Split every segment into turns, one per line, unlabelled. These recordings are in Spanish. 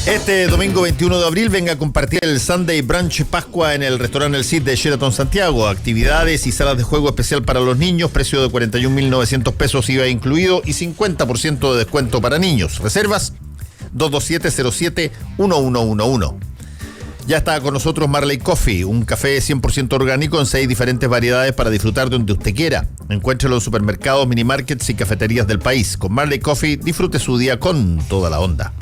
Este domingo 21 de abril venga a compartir el Sunday Brunch Pascua en el restaurante El Cid de Sheraton Santiago. Actividades y salas de juego especial para los niños, precio de 41.900 pesos IVA incluido y 50% de descuento para niños. Reservas 227-07-1111. Ya está con nosotros Marley Coffee, un café 100% orgánico en 6 diferentes variedades para disfrutar donde usted quiera. Encuéntrelo en supermercados, minimarkets y cafeterías del país. Con Marley Coffee disfrute su día con toda la onda.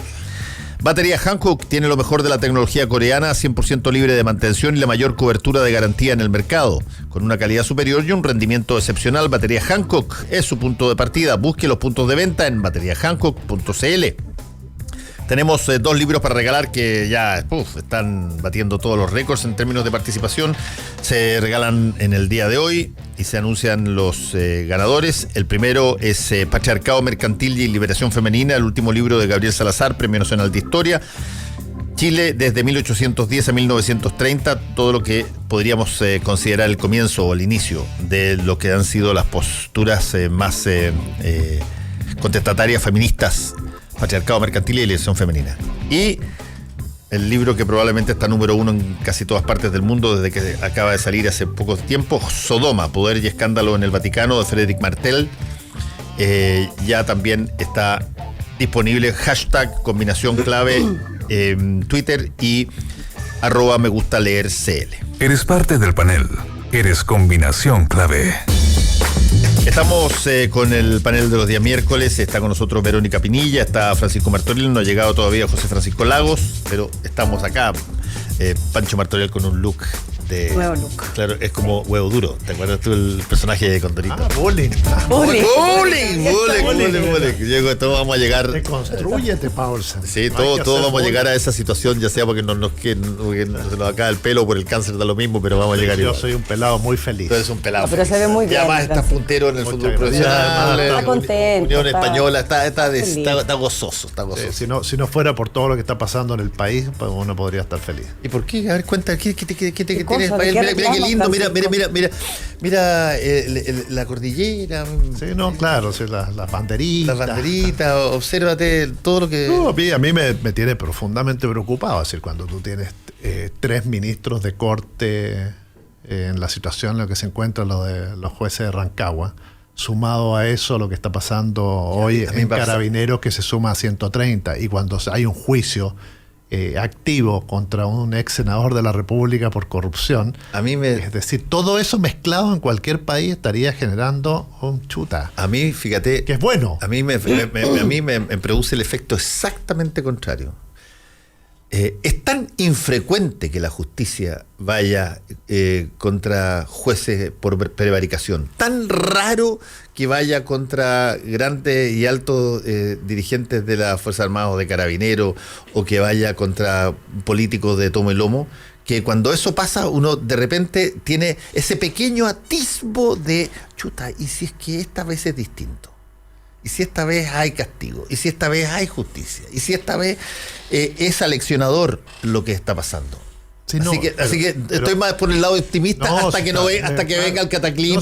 Batería Hankook tiene lo mejor de la tecnología coreana, 100% libre de mantención y la mayor cobertura de garantía en el mercado. Con una calidad superior y un rendimiento excepcional, Batería Hankook es su punto de partida. Busque los puntos de venta en bateriahankook.cl. Tenemos 2 libros para regalar que ya están batiendo todos los récords en términos de participación. Se regalan en el día de hoy y se anuncian los ganadores. El primero es Patriarcado Mercantil y Liberación Femenina, el último libro de Gabriel Salazar, Premio Nacional de Historia. Chile desde 1810 a 1930, todo lo que podríamos considerar el comienzo o el inicio de lo que han sido las posturas más contestatarias feministas. Patriarcado Mercantil y Liberación Femenina. Y el libro que probablemente está número 1 en casi todas partes del mundo desde que acaba de salir hace poco tiempo, Sodoma, Poder y Escándalo en el Vaticano, de Frédéric Martel. Ya también está disponible hashtag combinación clave en Twitter y @megustaleercl.
Eres parte del panel. Eres combinación clave.
Estamos con el panel de los días miércoles. Está con nosotros Verónica Pinilla, está Francisco Martorell, no ha llegado todavía José Francisco Lagos, pero estamos acá. Pancho Martorell con un look de...
Nuevo look.
Claro, es como huevo duro. ¿Te acuerdas tú el personaje de Condorito?
Bullying.
Bullying. Todos vamos a llegar...
Reconstrúyete, Paulsen.
Sí, todos vamos a llegar a esa situación, ya sea porque se nos acaba el pelo por el cáncer, da lo mismo, pero vamos a llegar igual.
Yo soy un pelado muy feliz.
Tú eres un pelado.
No, pero se ve muy bien.
Y además está puntero en el fútbol profesional.
Está contento.
Unión Española, está gozoso.
Si no fuera por todo lo que está pasando en el país, pues uno podría estar feliz.
¿Y por qué? A ver, cuenta, ¿qué tienes?
cosa?
Mira qué lindo, mira la cordillera.
Sí, no, claro, sí, las banderitas.
Las banderitas, obsérvate todo lo que...
No, a mí me tiene profundamente preocupado, es decir, cuando tú tienes 3 ministros de corte en la situación en la que se encuentran los jueces de Rancagua, sumado a eso lo que está pasando hoy en Carabineros, que se suma a 130, y cuando hay un juicio activo contra un ex senador de la República por corrupción, es decir, todo eso mezclado en cualquier país estaría generando un chuta.
A mí, fíjate,
que es bueno.
A mí me produce el efecto exactamente contrario. Es tan infrecuente que la justicia vaya contra jueces por prevaricación, tan raro que vaya contra grandes y altos dirigentes de las Fuerzas Armadas o de Carabineros, o que vaya contra políticos de tomo y lomo, que cuando eso pasa uno de repente tiene ese pequeño atisbo de chuta, y si es que esta vez es distinto, y si esta vez hay castigo, y si esta vez hay justicia, y si esta vez es aleccionador lo que está pasando. Sí, así que estoy más por el lado optimista hasta que venga el cataclismo.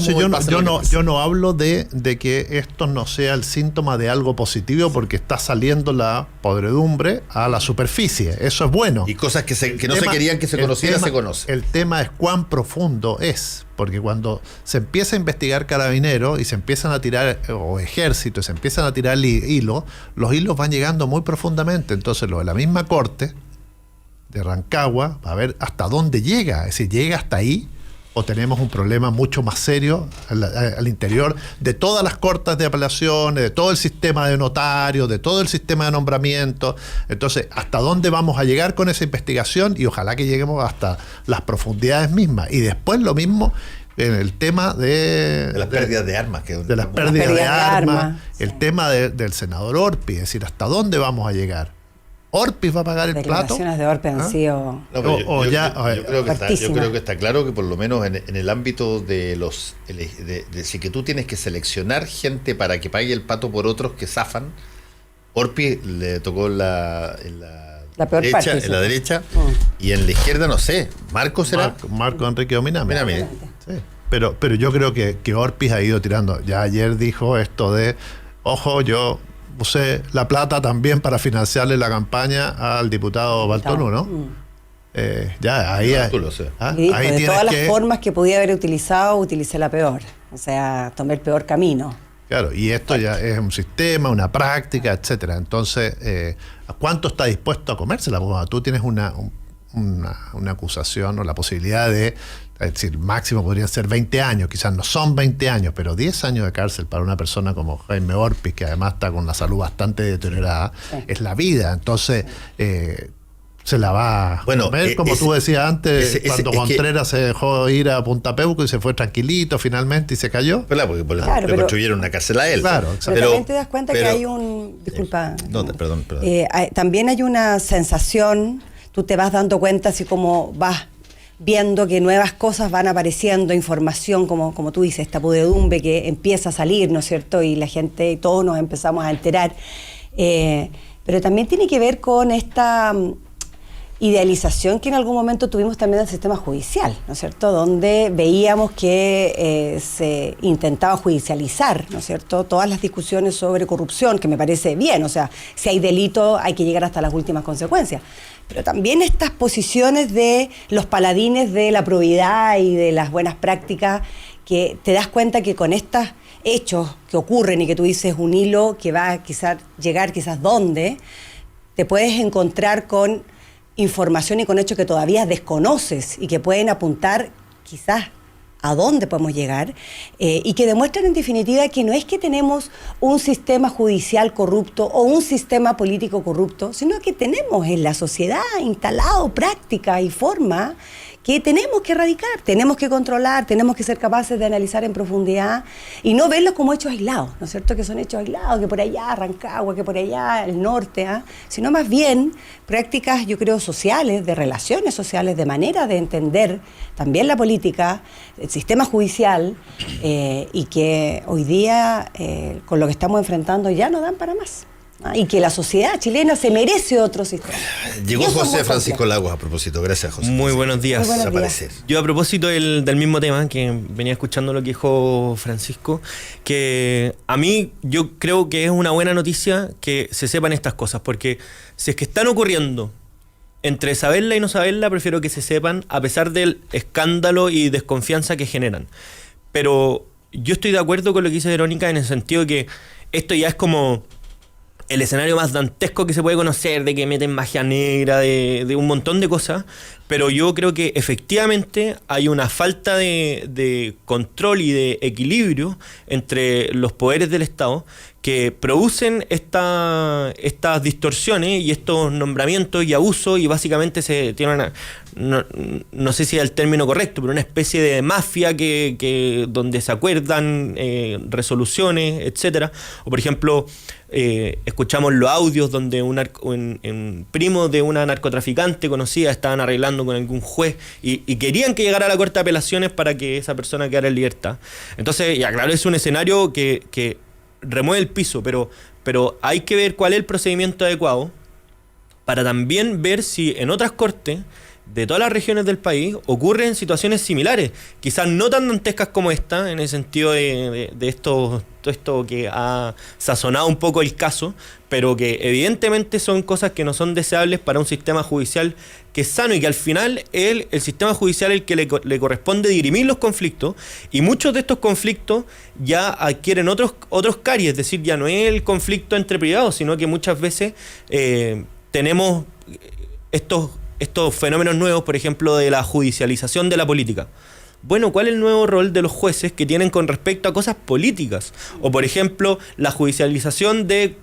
Yo no hablo de que esto no sea el síntoma de algo positivo, porque está saliendo la podredumbre a la superficie. Eso es bueno.
Y cosas que no se querían que se conocieran, se conocen.
El tema es cuán profundo es, porque cuando se empieza a investigar Carabineros y se empiezan a tirar, o Ejército, se empiezan a tirar hilos, los hilos van llegando muy profundamente. Entonces lo de la misma Corte de Rancagua, a ver hasta dónde llega, es decir, llega hasta ahí, o tenemos un problema mucho más serio al interior de todas las cortes de apelaciones, de todo el sistema de notarios, de todo el sistema de nombramiento. Entonces, ¿hasta dónde vamos a llegar con esa investigación? Y ojalá que lleguemos hasta las profundidades mismas. Y después lo mismo en el tema de
las pérdidas de armas.
De las pérdidas de armas, el tema del senador Orpi, es decir, ¿hasta dónde vamos a llegar? ¿Orpis va a pagar el plato?
Las declaraciones de Orpis han sido...
Yo creo que está claro que por lo menos en el ámbito de si que tú tienes que seleccionar gente para que pague el pato por otros que zafan, Orpis le tocó la
peor
derecha,
parte,
en la derecha, y en la izquierda no sé, ¿Marco será?
Marco Enrique Ominami.
Sí.
Pero yo creo que Orpis ha ido tirando. Ya ayer dijo esto de, ojo, yo usé la plata también para financiarle la campaña al diputado Bartolú, ¿no? Ya, ahí...
Tú lo sé.
Y dijo,
ahí
de
tienes
todas las
que...
formas que podía haber utilizado, utilicé la peor. O sea, tomé el peor camino.
Claro, y esto ya es un sistema, una práctica, etcétera. Entonces, ¿a cuánto está dispuesto a comérsela? Porque cuando tú tienes una acusación o la posibilidad de, es decir, máximo podrían ser 20 años, quizás no son 20 años, pero 10 años de cárcel para una persona como Jaime Orpiz, que además está con la salud bastante deteriorada, es la vida. Entonces, se la va a comer, como tú decías antes, cuando Contreras se dejó ir a Punta Peuco y se fue tranquilito finalmente y se cayó.
Claro, porque le construyeron una cárcel a él.
Claro,
pero también te das cuenta que hay un... Disculpa.
Perdón.
También hay una sensación, tú te vas dando cuenta así como vas viendo que nuevas cosas van apareciendo, información, como tú dices, esta pudredumbre que empieza a salir, ¿no es cierto? Y la gente, y todos nos empezamos a enterar. Pero también tiene que ver con esta idealización que en algún momento tuvimos también del sistema judicial, ¿no es cierto? Donde veíamos que se intentaba judicializar, ¿no es cierto?, todas las discusiones sobre corrupción, que me parece bien, o sea, si hay delito hay que llegar hasta las últimas consecuencias. Pero también estas posiciones de los paladines de la probidad y de las buenas prácticas, que te das cuenta que con estos hechos que ocurren y que tú dices un hilo que va a llegar quizás dónde, te puedes encontrar con información y con hechos que todavía desconoces y que pueden apuntar quizás a dónde podemos llegar, y que demuestran en definitiva que no es que tenemos un sistema judicial corrupto o un sistema político corrupto, sino que tenemos en la sociedad instalado prácticas y formas que tenemos que erradicar, tenemos que controlar, tenemos que ser capaces de analizar en profundidad y no verlos como hechos aislados, ¿no es cierto? Que son hechos aislados, que por allá Rancagua, que por allá el norte, sino más bien prácticas, yo creo, sociales, de relaciones sociales, de manera de entender también la política, el sistema judicial, y que hoy día, con lo que estamos enfrentando, ya no dan para más. Y que la sociedad chilena se merece otro sistema.
Llegó José Francisco Lagos a propósito. Gracias, José.
Muy buenos días.
Muy buenos días.
Yo a propósito del mismo tema, que venía escuchando lo que dijo Francisco, que a mí yo creo que es una buena noticia que se sepan estas cosas, porque si es que están ocurriendo entre saberla y no saberla, prefiero que se sepan a pesar del escándalo y desconfianza que generan. Pero yo estoy de acuerdo con lo que dice Verónica en el sentido de que esto ya es como el escenario más dantesco que se puede conocer, de que meten magia negra, de un montón de cosas, pero yo creo que efectivamente hay una falta de control y de equilibrio entre los poderes del Estado que producen estas distorsiones y estos nombramientos y abusos, y básicamente se tiene no sé si es el término correcto, pero una especie de mafia donde se acuerdan resoluciones, etcétera. O por ejemplo, escuchamos los audios donde un primo de una narcotraficante conocida estaban arreglando con algún juez y querían que llegara a la Corte de Apelaciones para que esa persona quedara en libertad. Entonces, ya claro, es un escenario que remueve el piso, pero hay que ver cuál es el procedimiento adecuado para también ver si en otras cortes de todas las regiones del país ocurren situaciones similares, quizás no tan dantescas como esta, en el sentido de todo esto que ha sazonado un poco el caso, pero que evidentemente son cosas que no son deseables para un sistema judicial que es sano y que al final es el sistema judicial el que le corresponde dirimir los conflictos, y muchos de estos conflictos ya adquieren otros cariz, es decir, ya no es el conflicto entre privados, sino que muchas veces tenemos estos fenómenos nuevos, por ejemplo, de la judicialización de la política. Bueno, ¿cuál es el nuevo rol de los jueces que tienen con respecto a cosas políticas? O, por ejemplo, la judicialización de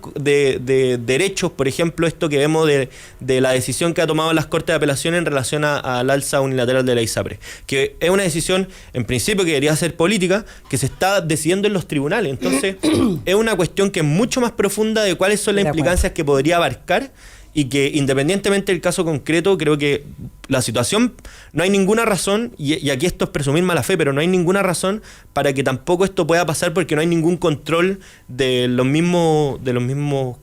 derechos, por ejemplo, esto que vemos de la decisión que ha tomado las Cortes de Apelación en relación al alza unilateral de la ISAPRE, que es una decisión, en principio, que debería ser política, que se está decidiendo en los tribunales. Entonces, es una cuestión que es mucho más profunda de cuáles son las implicancias que podría abarcar, y que independientemente del caso concreto, creo que la situación, no hay ninguna razón, y aquí esto es presumir mala fe, pero no hay ninguna razón para que tampoco esto pueda pasar, porque no hay ningún control de los mismos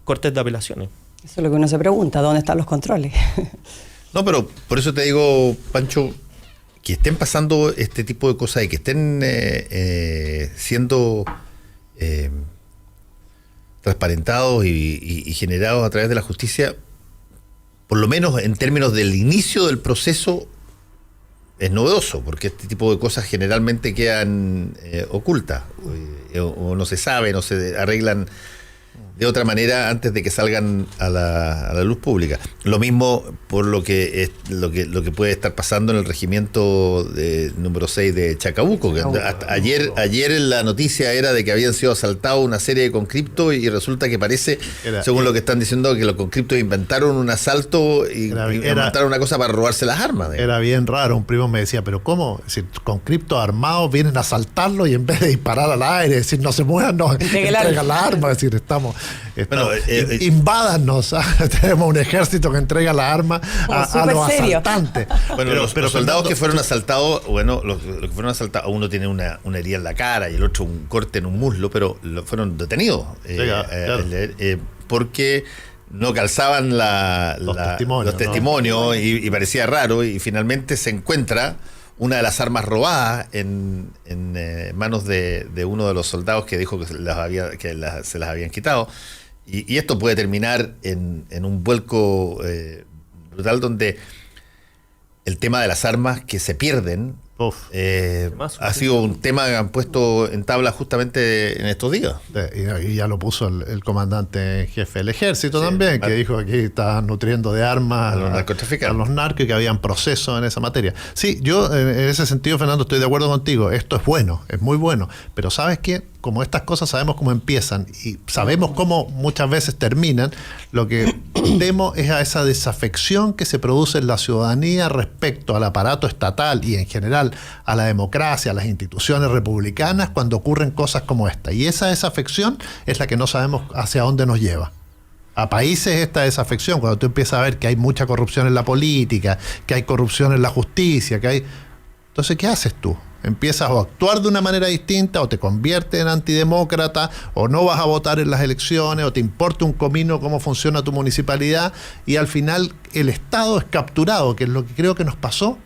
cortes de apelaciones.
Eso es lo que uno se pregunta, ¿dónde están los controles?
No, pero por eso te digo, Pancho, que estén pasando este tipo de cosas y que estén siendo transparentados y generados a través de la justicia, por lo menos en términos del inicio del proceso, es novedoso, porque este tipo de cosas generalmente quedan ocultas, o no se saben, o se arreglan de otra manera antes de que salgan a la luz pública. Lo mismo por lo que puede estar pasando en el regimiento número 6 de Chacabuco, que ayer la noticia era de que habían sido asaltados una serie de conscriptos y resulta que parece, según lo que están diciendo, que los conscriptos inventaron un asalto y inventaron una cosa para robarse las armas.
Era bien raro. Un primo me decía, pero ¿cómo? Es decir, conscriptos armados vienen a asaltarlo y en vez de disparar al aire, es decir, no se muevan, no entregan la arma, es decir, estamos invádanos, tenemos un ejército que entrega la arma a los asaltantes.
Bueno, pero los soldados que fueron asaltados, los que fueron asaltados, uno tiene una herida en la cara y el otro un corte en un muslo, pero fueron detenidos porque no calzaban los testimonios y parecía raro, y finalmente se encuentra una de las armas robadas en manos de uno de los soldados que dijo que se las habían quitado. Y esto puede terminar en un vuelco brutal, donde el tema de las armas que se pierden ha sido un tema que han puesto en tabla justamente en estos días.
Y ya lo puso el comandante en jefe del ejército también, que dijo que aquí estaban nutriendo de armas a los narcos y que habían procesos en esa materia. Sí, yo en ese sentido, Fernando, estoy de acuerdo contigo. Esto es bueno, es muy bueno. Pero ¿sabes qué? Como estas cosas sabemos cómo empiezan y sabemos cómo muchas veces terminan, lo que temo es a esa desafección que se produce en la ciudadanía respecto al aparato estatal y en general a la democracia, a las instituciones republicanas, cuando ocurren cosas como esta. Y esa desafección es la que no sabemos hacia dónde nos lleva. A países esta desafección, cuando tú empiezas a ver que hay mucha corrupción en la política, que hay corrupción en la justicia, que hay... Entonces, ¿qué haces tú? Empiezas a actuar de una manera distinta, o te conviertes en antidemócrata, o no vas a votar en las elecciones, o te importa un comino cómo funciona tu municipalidad, y al final el Estado es capturado, que es lo que creo que nos pasó,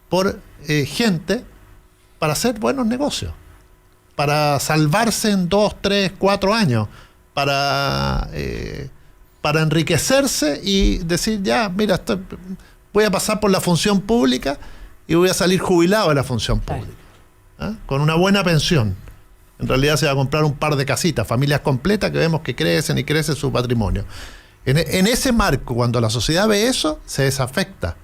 por gente para hacer buenos negocios, para salvarse en 2, 3, 4 años, para enriquecerse y decir, ya, mira, voy a pasar por la función pública y voy a salir jubilado de la función pública, con una buena pensión. En realidad se va a comprar un par de casitas, familias completas que vemos que crecen y crece su patrimonio. En ese marco, cuando la sociedad ve eso, se desafecta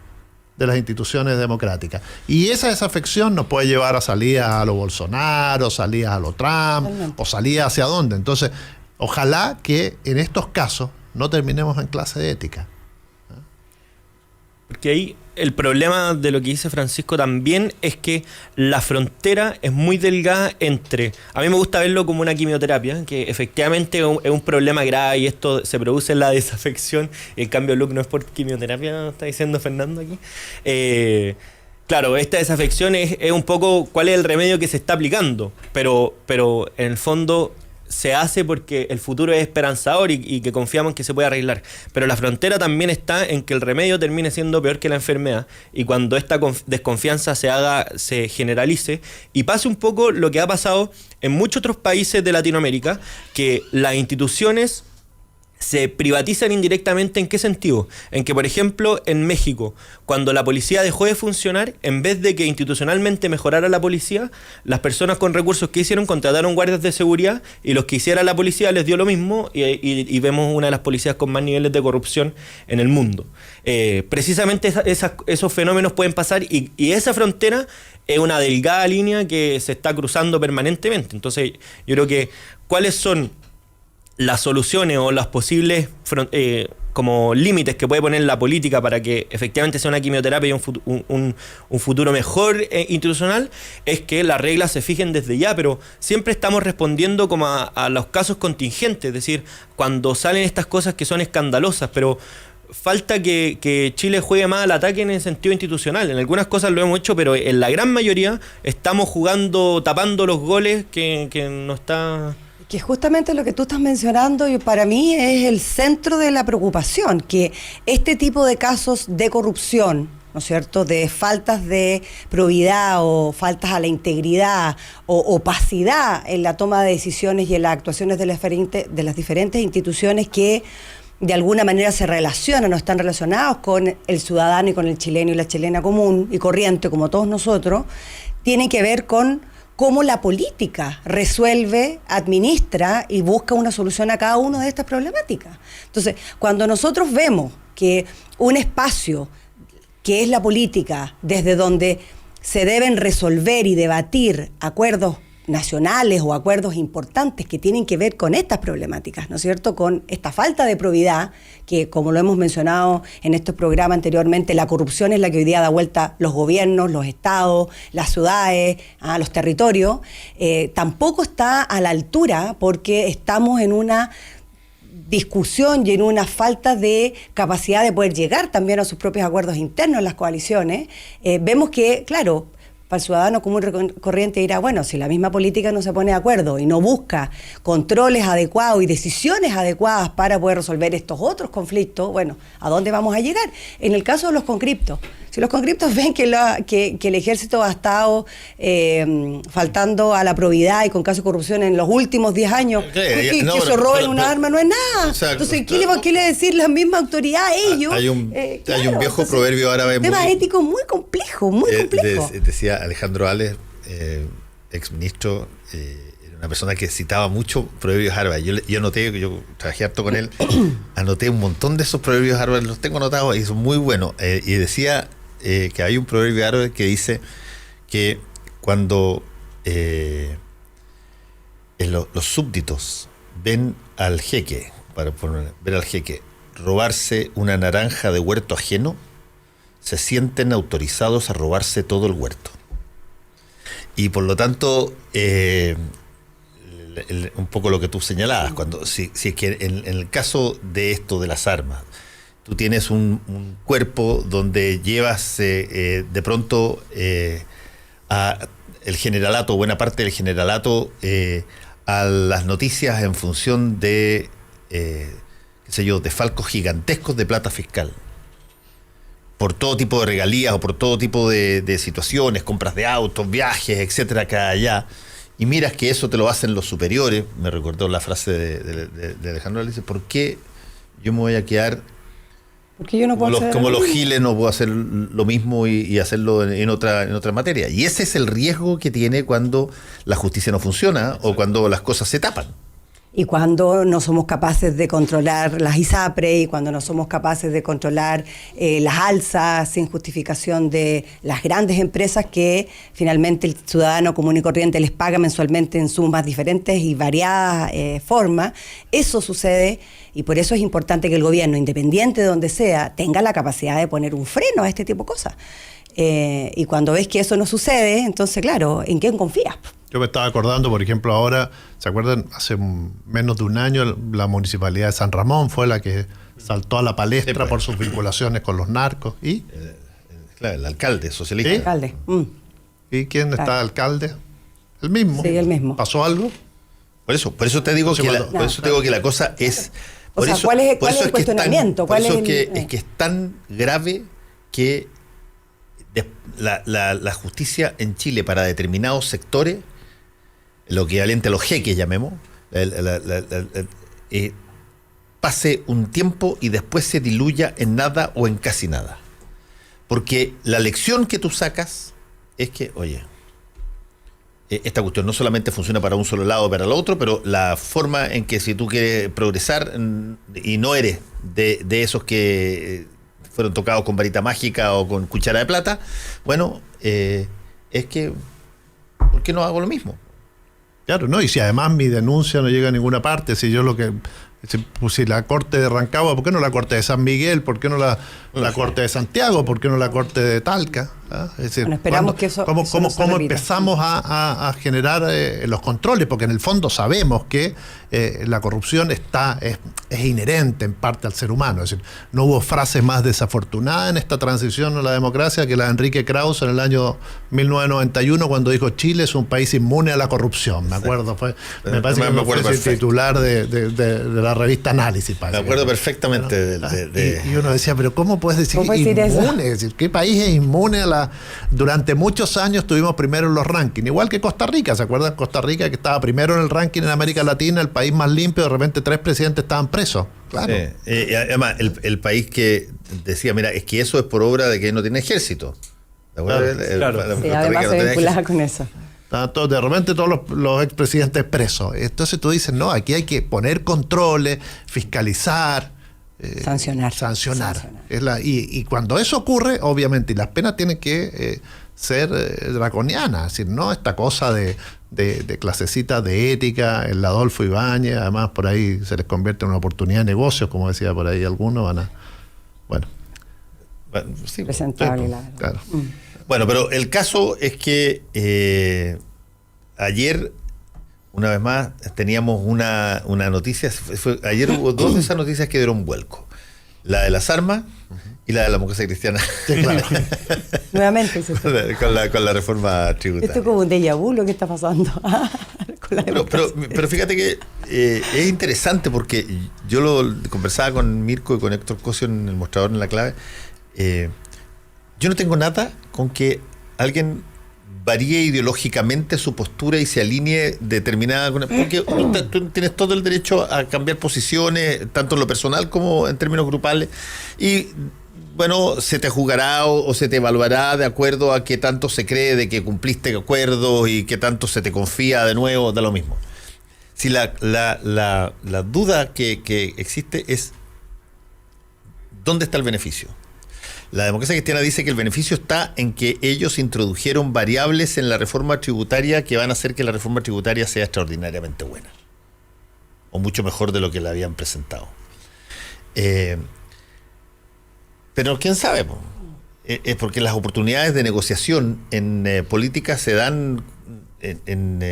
de las instituciones democráticas. Y esa desafección nos puede llevar a salidas a lo Bolsonaro, salidas a lo Trump, o salidas hacia dónde. Entonces, ojalá que en estos casos no terminemos en clase de ética.
Porque ahí el problema de lo que dice Francisco también es que la frontera es muy delgada entre... A mí me gusta verlo como una quimioterapia, que efectivamente es un problema grave y esto se produce en la desafección. El cambio de look no es por quimioterapia, está diciendo Fernando aquí. Claro, esta desafección es un poco cuál es el remedio que se está aplicando, pero en el fondo se hace porque el futuro es esperanzador y que confiamos en que se puede arreglar. Pero la frontera también está en que el remedio termine siendo peor que la enfermedad, y cuando esta desconfianza se generalice y pase un poco lo que ha pasado en muchos otros países de Latinoamérica, que las instituciones se privatizan indirectamente. ¿En qué sentido? En que, por ejemplo, en México, cuando la policía dejó de funcionar, en vez de que institucionalmente mejorara la policía, las personas con recursos que hicieron contrataron guardias de seguridad, y los que hiciera la policía les dio lo mismo, y vemos una de las policías con más niveles de corrupción en el mundo. Precisamente esos fenómenos pueden pasar, y esa frontera es una delgada línea que se está cruzando permanentemente. Entonces, yo creo que ¿cuáles son las soluciones o las posibles como límites que puede poner la política para que efectivamente sea una quimioterapia y un futuro mejor institucional? Es que las reglas se fijen desde ya, pero siempre estamos respondiendo como a los casos contingentes, es decir, cuando salen estas cosas que son escandalosas, pero falta que Chile juegue más al ataque en el sentido institucional. En algunas cosas lo hemos hecho, pero en la gran mayoría estamos jugando, tapando los goles que no está...
Que justamente lo que tú estás mencionando, y para mí es el centro de la preocupación, que este tipo de casos de corrupción ¿no es cierto?, de faltas de probidad o faltas a la integridad o opacidad en la toma de decisiones y en las actuaciones de las diferentes instituciones que de alguna manera se relacionan o están relacionados con el ciudadano y con el chileno y la chilena común y corriente, como todos nosotros, tienen que ver con cómo la política resuelve, administra y busca una solución a cada una de estas problemáticas. Entonces, cuando nosotros vemos que un espacio que es la política, desde donde se deben resolver y debatir acuerdos nacionales o acuerdos importantes que tienen que ver con estas problemáticas, ¿no es cierto?, con esta falta de probidad, que como lo hemos mencionado en estos programas anteriormente, la corrupción es la que hoy día da vuelta los gobiernos, los estados, las ciudades, los territorios, tampoco está a la altura porque estamos en una discusión y en una falta de capacidad de poder llegar también a sus propios acuerdos internos en las coaliciones. Vemos que, claro, para el ciudadano común y corriente dirá, bueno, si la misma política no se pone de acuerdo y no busca controles adecuados y decisiones adecuadas para poder resolver estos otros conflictos, bueno, ¿a dónde vamos a llegar? En el caso de los conscriptos, si los conscriptos ven que el ejército ha estado faltando a la probidad y con casos de corrupción en los últimos 10 años, que se roben una arma no es nada. Exacto, entonces, ¿qué le decir la misma autoridad a ellos?
Hay un viejo proverbio árabe
tema ético muy complejo, muy complejo.
Decía Alejandro Ales, exministro, era una persona que citaba mucho proverbios árabes. Yo anoté, yo trabajé harto con él, anoté un montón de esos proverbios árabes, los tengo anotados y son muy buenos. Y decía que hay un proverbio árabe que dice que cuando los súbditos ven al jeque, ver al jeque robarse una naranja de huerto ajeno, se sienten autorizados a robarse todo el huerto. Y por lo tanto, un poco lo que tú señalabas, si es que en el caso de esto de las armas, tú tienes un cuerpo donde llevas de pronto a el generalato, buena parte del generalato, a las noticias en función de, desfalcos gigantescos de plata fiscal, por todo tipo de regalías o por todo tipo de situaciones, compras de autos, viajes, etcétera, acá allá, y miras que eso te lo hacen los superiores. Me recordó la frase de Alejandro, le dice, ¿por qué yo me voy a quedar
porque yo no puedo
como los giles? No puedo hacer lo mismo y hacerlo en otra materia. Y ese es el riesgo que tiene cuando la justicia no funciona o cuando las cosas se tapan.
Y cuando no somos capaces de controlar las ISAPRE y cuando no somos capaces de controlar las alzas sin justificación de las grandes empresas que finalmente el ciudadano común y corriente les paga mensualmente en sumas diferentes y variadas formas, eso sucede y por eso es importante que el gobierno, independiente de donde sea, tenga la capacidad de poner un freno a este tipo de cosas. Y cuando ves que eso no sucede, entonces claro, ¿en quién confías?
Yo me estaba acordando, por ejemplo, ahora, ¿se acuerdan? Hace menos de un año la Municipalidad de San Ramón fue la que saltó a la palestra, sí, pues, por sus vinculaciones con los narcos. ¿Y?
Claro, el alcalde socialista.
¿Sí?
Alcalde.
¿Y quién está alcalde? El mismo.
Sí, el mismo.
¿Pasó algo?
Por eso te digo que la cosa es...
O sea, ¿cuál es el cuestionamiento?
Por eso es que es tan grave que la justicia en Chile para determinados sectores, lo equivalente a los jeques, llamemos, pase un tiempo y después se diluya en nada o en casi nada. Porque la lección que tú sacas es que, oye, esta cuestión no solamente funciona para un solo lado o para el otro, pero la forma en que si tú quieres progresar y no eres de esos que fueron tocados con varita mágica o con cuchara de plata, bueno, es que, ¿por qué no hago lo mismo?
Claro, ¿no? Y si además mi denuncia no llega a ninguna parte, si la Corte de Rancagua, ¿por qué no la Corte de San Miguel? ¿Por qué no la Corte de Santiago? ¿Por qué no la Corte de Talca? Es decir,
Bueno, esperamos que eso no se
cómo
repita.
empezamos a generar los controles, porque en el fondo sabemos que la corrupción es inherente en parte al ser humano. Es decir, no hubo frase más desafortunada en esta transición a la democracia que la de Enrique Krauss en el año 1991, cuando dijo Chile es un país inmune a la corrupción. Me acuerdo, me parece que fue el titular de la revista Análisis.
Me acuerdo perfectamente.
Y uno decía, pero ¿cómo puedes decir inmune? Es decir, ¿qué país es inmune a la...? Durante muchos años estuvimos primero en los rankings, igual que Costa Rica. ¿Se acuerdan? Costa Rica, que estaba primero en el ranking en América Latina, el país más limpio, de repente 3 presidentes estaban presos. Claro.
Y además, el país que decía, mira, es que eso es por obra de que no tiene ejército. ¿De acuerdo?
Claro.
Sí, además se vinculaba con eso.
De repente todos los expresidentes presos. Entonces tú dices, no, aquí hay que poner controles, fiscalizar, sancionar. Y cuando eso ocurre, obviamente, y las penas tienen que ser draconianas, es decir, no esta cosa de clasecita de ética, el Adolfo Ibáñez, además por ahí se les convierte en una oportunidad de negocios, como decía por ahí algunos, bueno,
sí,
presentable,
claro.
Bueno, pero el caso es que ayer, una vez más, teníamos una noticia. Ayer hubo 2 de esas noticias que dieron vuelco. La de las armas y la de la democracia cristiana.
Sí, claro.
Nuevamente.
con la reforma tributaria.
Esto es como un déjà vu lo que está pasando. Con la
pero fíjate que es interesante porque yo lo conversaba con Mirko y con Héctor Cosio en el mostrador en La Clave. Yo no tengo nada con que alguien varíe ideológicamente su postura y se alinee determinada con... Porque tú tienes todo el derecho a cambiar posiciones, tanto en lo personal como en términos grupales, y bueno, se te juzgará o se te evaluará de acuerdo a qué tanto se cree de que cumpliste acuerdos y qué tanto se te confía de nuevo, da lo mismo. Si la duda que existe es ¿dónde está el beneficio? La democracia cristiana dice que el beneficio está en que ellos introdujeron variables en la reforma tributaria que van a hacer que la reforma tributaria sea extraordinariamente buena. O mucho mejor de lo que la habían presentado. Pero quién sabe, es porque las oportunidades de negociación en política se dan en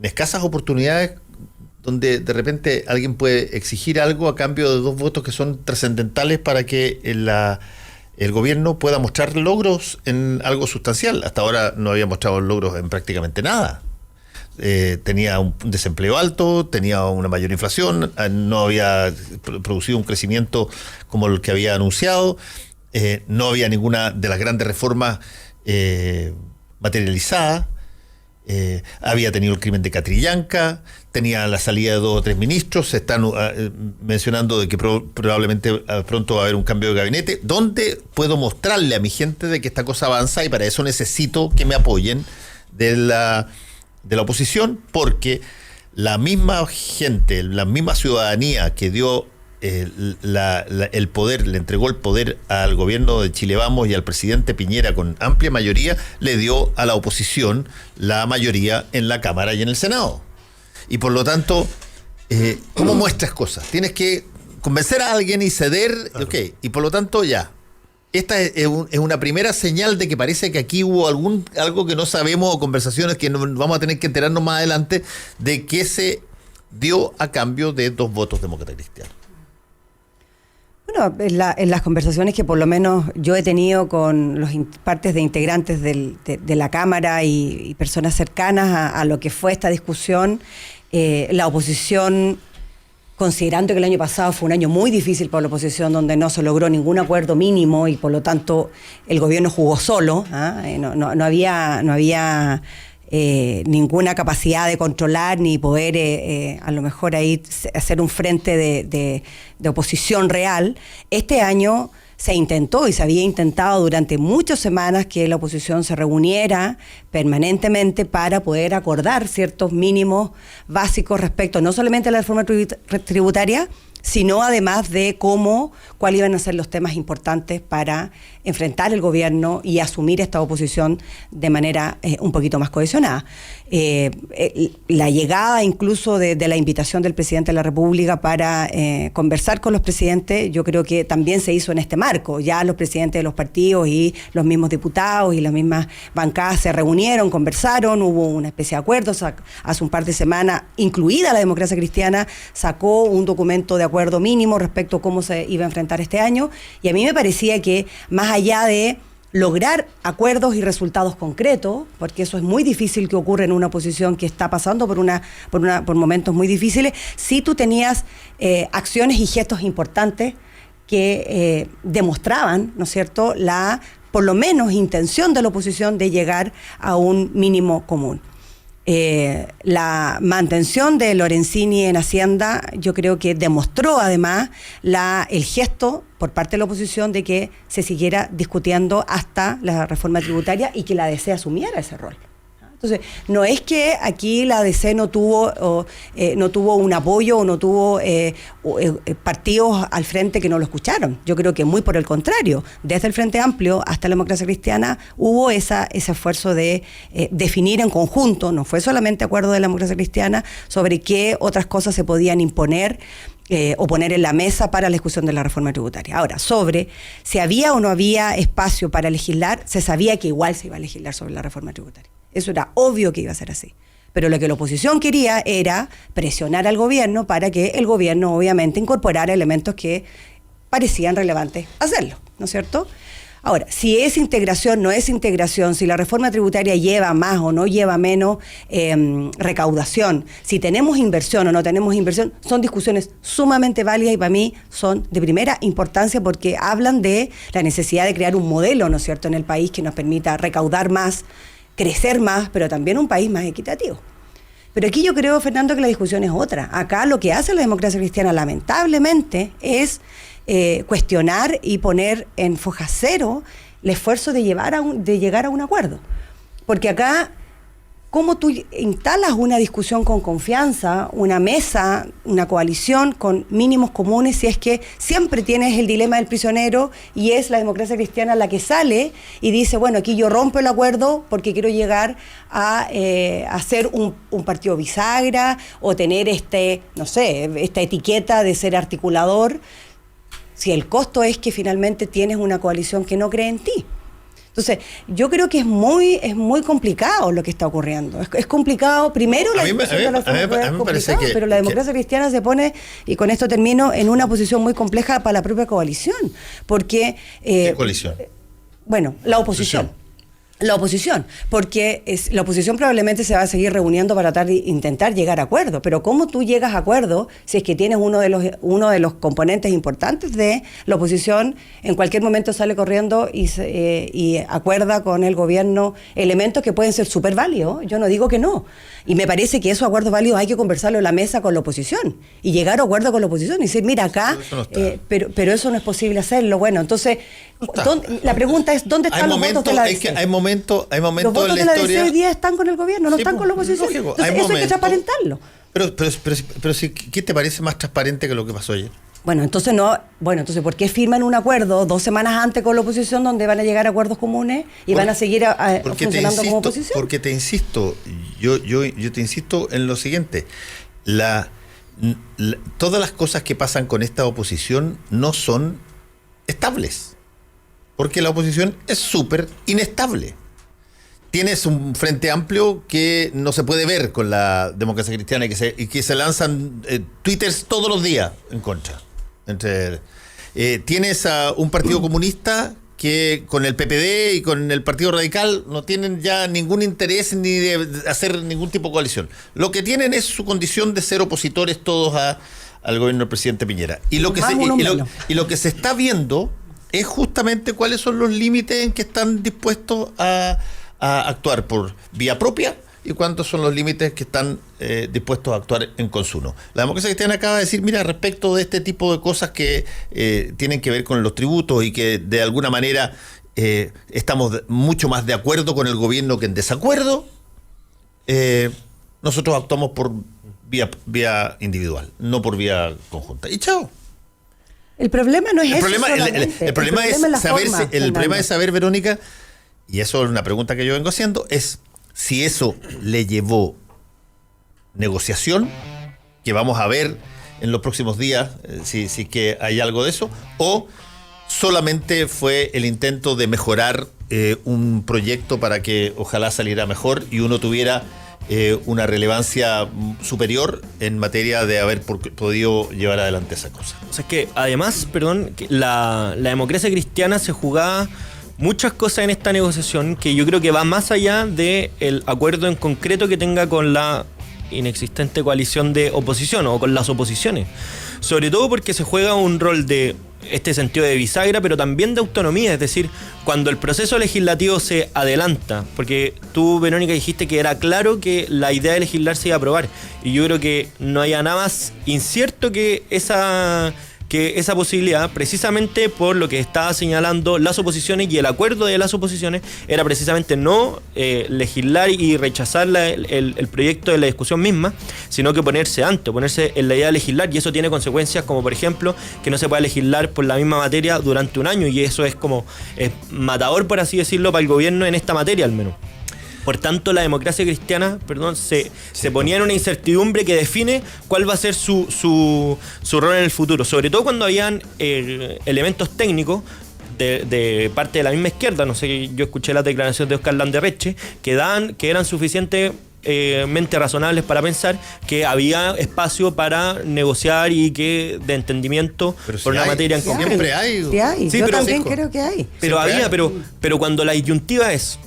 escasas oportunidades donde de repente alguien puede exigir algo a cambio de 2 votos que son trascendentales para que el gobierno pueda mostrar logros en algo sustancial. Hasta ahora no había mostrado logros en prácticamente nada. Tenía un desempleo alto, tenía una mayor inflación, no había producido un crecimiento como el que había anunciado, no había ninguna de las grandes reformas materializada. Había tenido el crimen de Catrillanca, tenía la salida de 2 o 3 ministros, se están mencionando de que probablemente pronto va a haber un cambio de gabinete, donde puedo mostrarle a mi gente de que esta cosa avanza, y para eso necesito que me apoyen de la oposición, porque la misma gente, la misma ciudadanía que dio el poder, le entregó el poder al gobierno de Chile Vamos y al presidente Piñera con amplia mayoría, le dio a la oposición la mayoría en la Cámara y en el Senado. Y por lo tanto, ¿cómo muestras cosas? Tienes que convencer a alguien y ceder, okay, y por lo tanto ya. Esta es una primera señal de que parece que aquí hubo algo que no sabemos, o conversaciones que vamos a tener que enterarnos más adelante, de que se dio a cambio de 2 votos demócrata cristiano.
Bueno, en las conversaciones que por lo menos yo he tenido con los partes de integrantes de la Cámara y personas cercanas a lo que fue esta discusión, la oposición, considerando que el año pasado fue un año muy difícil para la oposición, donde no se logró ningún acuerdo mínimo y por lo tanto el gobierno jugó solo, no había ninguna capacidad de controlar ni poder a lo mejor ahí hacer un frente de oposición real. Este año se intentó y se había intentado durante muchas semanas que la oposición se reuniera permanentemente para poder acordar ciertos mínimos básicos respecto no solamente a la reforma tributaria, sino además de cuáles iban a ser los temas importantes para enfrentar el gobierno y asumir esta oposición de manera un poquito más cohesionada. La llegada incluso de la invitación del presidente de la República para conversar con los presidentes, yo creo que también se hizo en este marco. Ya los presidentes de los partidos y los mismos diputados y las mismas bancadas se reunieron, conversaron, hubo una especie de acuerdo. Hace un par de semanas, incluida la Democracia Cristiana, sacó un documento de acuerdo mínimo respecto a cómo se iba a enfrentar este año, y a mí me parecía que más allá de lograr acuerdos y resultados concretos, porque eso es muy difícil que ocurra en una oposición que está pasando por momentos muy difíciles, sí tú tenías acciones y gestos importantes que demostraban, ¿no es cierto?, por lo menos intención de la oposición de llegar a un mínimo común. La mantención de Lorenzini en Hacienda, yo creo que demostró además el gesto por parte de la oposición de que se siguiera discutiendo hasta la reforma tributaria y que la DC asumiera ese rol. Entonces, no es que aquí la DC no tuvo un apoyo o no tuvo partidos al frente que no lo escucharon. Yo creo que muy por el contrario. Desde el Frente Amplio hasta la Democracia Cristiana hubo ese esfuerzo de definir en conjunto, no fue solamente acuerdo de la Democracia Cristiana, sobre qué otras cosas se podían imponer o poner en la mesa para la discusión de la reforma tributaria. Ahora, sobre si había o no había espacio para legislar, se sabía que igual se iba a legislar sobre la reforma tributaria. Eso era obvio que iba a ser así. Pero lo que la oposición quería era presionar al gobierno para que el gobierno obviamente incorporara elementos que parecían relevantes hacerlo, ¿no es cierto? Ahora, si es integración, no es integración, si la reforma tributaria lleva más o no lleva menos recaudación, si tenemos inversión o no tenemos inversión, son discusiones sumamente válidas y para mí son de primera importancia porque hablan de la necesidad de crear un modelo, ¿no es cierto?, en el país que nos permita recaudar más, crecer más, pero también un país más equitativo. Pero aquí yo creo, Fernando, que la discusión es otra. Acá lo que hace la Democracia Cristiana, lamentablemente, es cuestionar y poner en foja cero el esfuerzo de llegar a un acuerdo. Porque acá, ¿cómo tú instalas una discusión con confianza, una mesa, una coalición con mínimos comunes si es que siempre tienes el dilema del prisionero y es la Democracia Cristiana la que sale y dice, bueno, aquí yo rompo el acuerdo porque quiero llegar a ser un partido bisagra o tener esta etiqueta de ser articulador, si el costo es que finalmente tienes una coalición que no cree en ti? Entonces, yo creo que es muy complicado lo que está ocurriendo. Es complicado, primero la discusión de la reforma es complicada, pero la Democracia Cristiana se pone, y con esto termino, en una posición muy compleja para la propia coalición. Porque
¿qué coalición?
Bueno, la oposición. La oposición, porque la oposición probablemente se va a seguir reuniendo para tratar de intentar llegar a acuerdo, pero ¿cómo tú llegas a acuerdo si es que tienes uno de los componentes importantes de la oposición en cualquier momento sale corriendo y acuerda con el gobierno elementos que pueden ser súper válidos? Yo no digo que no, y me parece que esos acuerdos válidos hay que conversarlo en la mesa con la oposición y llegar a acuerdo con la oposición y decir, mira acá, pero eso no es posible hacerlo. Bueno, entonces la pregunta es, ¿dónde están los votos de la DC?
Hay momentos
los votos
en la historia.
De la DC hoy día están con el gobierno, no están con la oposición.
Lógico,
entonces, eso hay que transparentarlo.
Pero ¿qué te parece más transparente que lo que pasó ayer?
Entonces ¿por qué firman un acuerdo 2 semanas antes con la oposición donde van a llegar a acuerdos comunes y van a seguir funcionando como oposición?
Porque te insisto, yo te insisto en lo siguiente, todas las cosas que pasan con esta oposición no son estables, porque la oposición es súper inestable. Tienes un Frente Amplio que no se puede ver con la Democracia Cristiana y que se lanzan twitters todos los días en contra. Tienes a un Partido Comunista que con el PPD y con el Partido Radical no tienen ya ningún interés ni de hacer ningún tipo de coalición. Lo que tienen es su condición de ser opositores todos al gobierno del presidente Piñera. Y lo que se está viendo es justamente cuáles son los límites en que están dispuestos a actuar por vía propia y cuántos son los límites que están dispuestos a actuar en consumo. La Democracia Cristiana acaba de decir, mira, respecto de este tipo de cosas que tienen que ver con los tributos y que de alguna manera estamos mucho más de acuerdo con el gobierno que en desacuerdo, nosotros actuamos por vía individual, no por vía conjunta. Y chao.
El problema no es
El problema,
eso
el
solamente.
problema es
la
saber,
forma,
el problema es
Fernando.
saber, Verónica, y eso es una pregunta que yo vengo haciendo, es si eso le llevó negociación, que vamos a ver en los próximos días, si que hay algo de eso, o solamente fue el intento de mejorar un proyecto para que ojalá saliera mejor y uno tuviera una relevancia superior en materia de haber podido llevar adelante esa cosa.
O sea, es que además, perdón, que la democracia cristiana se jugaba muchas cosas en esta negociación que yo creo que va más allá del acuerdo en concreto que tenga con la inexistente coalición de oposición o con las oposiciones. Sobre todo porque se juega un rol de este sentido de bisagra, pero también de autonomía, es decir, cuando el proceso legislativo se adelanta, porque tú, Verónica, dijiste que era claro que la idea de legislar se iba a aprobar, y yo creo que no haya nada más incierto que esa posibilidad, precisamente por lo que estaba señalando las oposiciones, y el acuerdo de las oposiciones era precisamente no legislar y rechazar el proyecto de la discusión misma, sino que ponerse en la idea de legislar, y eso tiene consecuencias como, por ejemplo, que no se pueda legislar por la misma materia durante un año, y eso es como matador, por así decirlo, para el gobierno en esta materia al menos. Por tanto, la democracia cristiana, se ponía en una incertidumbre que define cuál va a ser su rol en el futuro. Sobre todo cuando habían elementos técnicos de parte de la misma izquierda. No sé, yo escuché las declaraciones de Oscar Landerreche que eran suficientemente razonables para pensar que había espacio para negociar y que de entendimiento por una materia en concreto.
Siempre hay.
Sí hay.
Sí,
Yo
pero
también
Francisco,
creo que hay.
Pero
Siempre
había,
hay.
pero cuando la disyuntiva es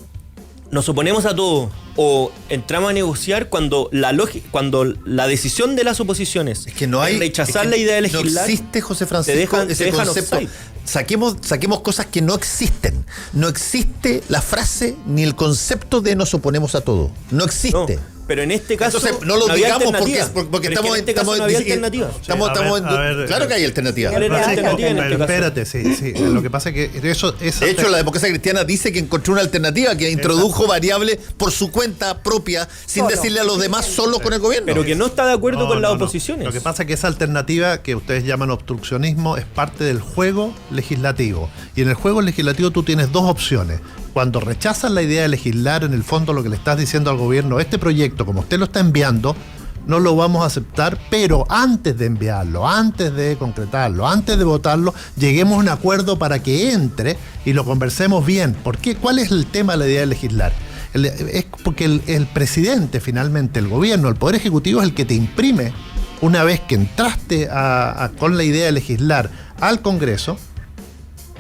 nos oponemos a todo o entramos a negociar, cuando la decisión de las oposiciones
Es que no hay.
rechazar la idea de legislar,
No existe, José Francisco,
te dejan
concepto.
offside.
Saquemos cosas que no existen. No existe la frase ni el concepto de nos oponemos a todo. No existe.
No, pero en este caso
Entonces, no lo
había
digamos
alternativa.
porque
Pero es que
estamos
en este caso no había alternativa.
Claro que hay alternativa.
¿Cuál era la
Francisco,
alternativa en este caso?
Espérate, sí. Lo que pasa es que eso...
De hecho, la democracia cristiana dice que encontró una alternativa, que introdujo variables por su cuenta propia, sin
Solo.
decirle a los demás, solo con el gobierno.
Pero que no está de acuerdo con las
No.
oposiciones.
Lo que pasa es que esa alternativa que ustedes llaman obstruccionismo es parte del juego legislativo. Y en el juego legislativo tú tienes dos opciones. Cuando rechazas la idea de legislar, en el fondo lo que le estás diciendo al gobierno, este proyecto, como usted lo está enviando, no lo vamos a aceptar, pero antes de enviarlo, antes de concretarlo, antes de votarlo, lleguemos a un acuerdo para que entre y lo conversemos bien. ¿Por qué? ¿Cuál es el tema de la idea de legislar? Es porque el presidente, finalmente, el gobierno, el Poder Ejecutivo es el que te imprime, una vez que entraste con la idea de legislar al Congreso,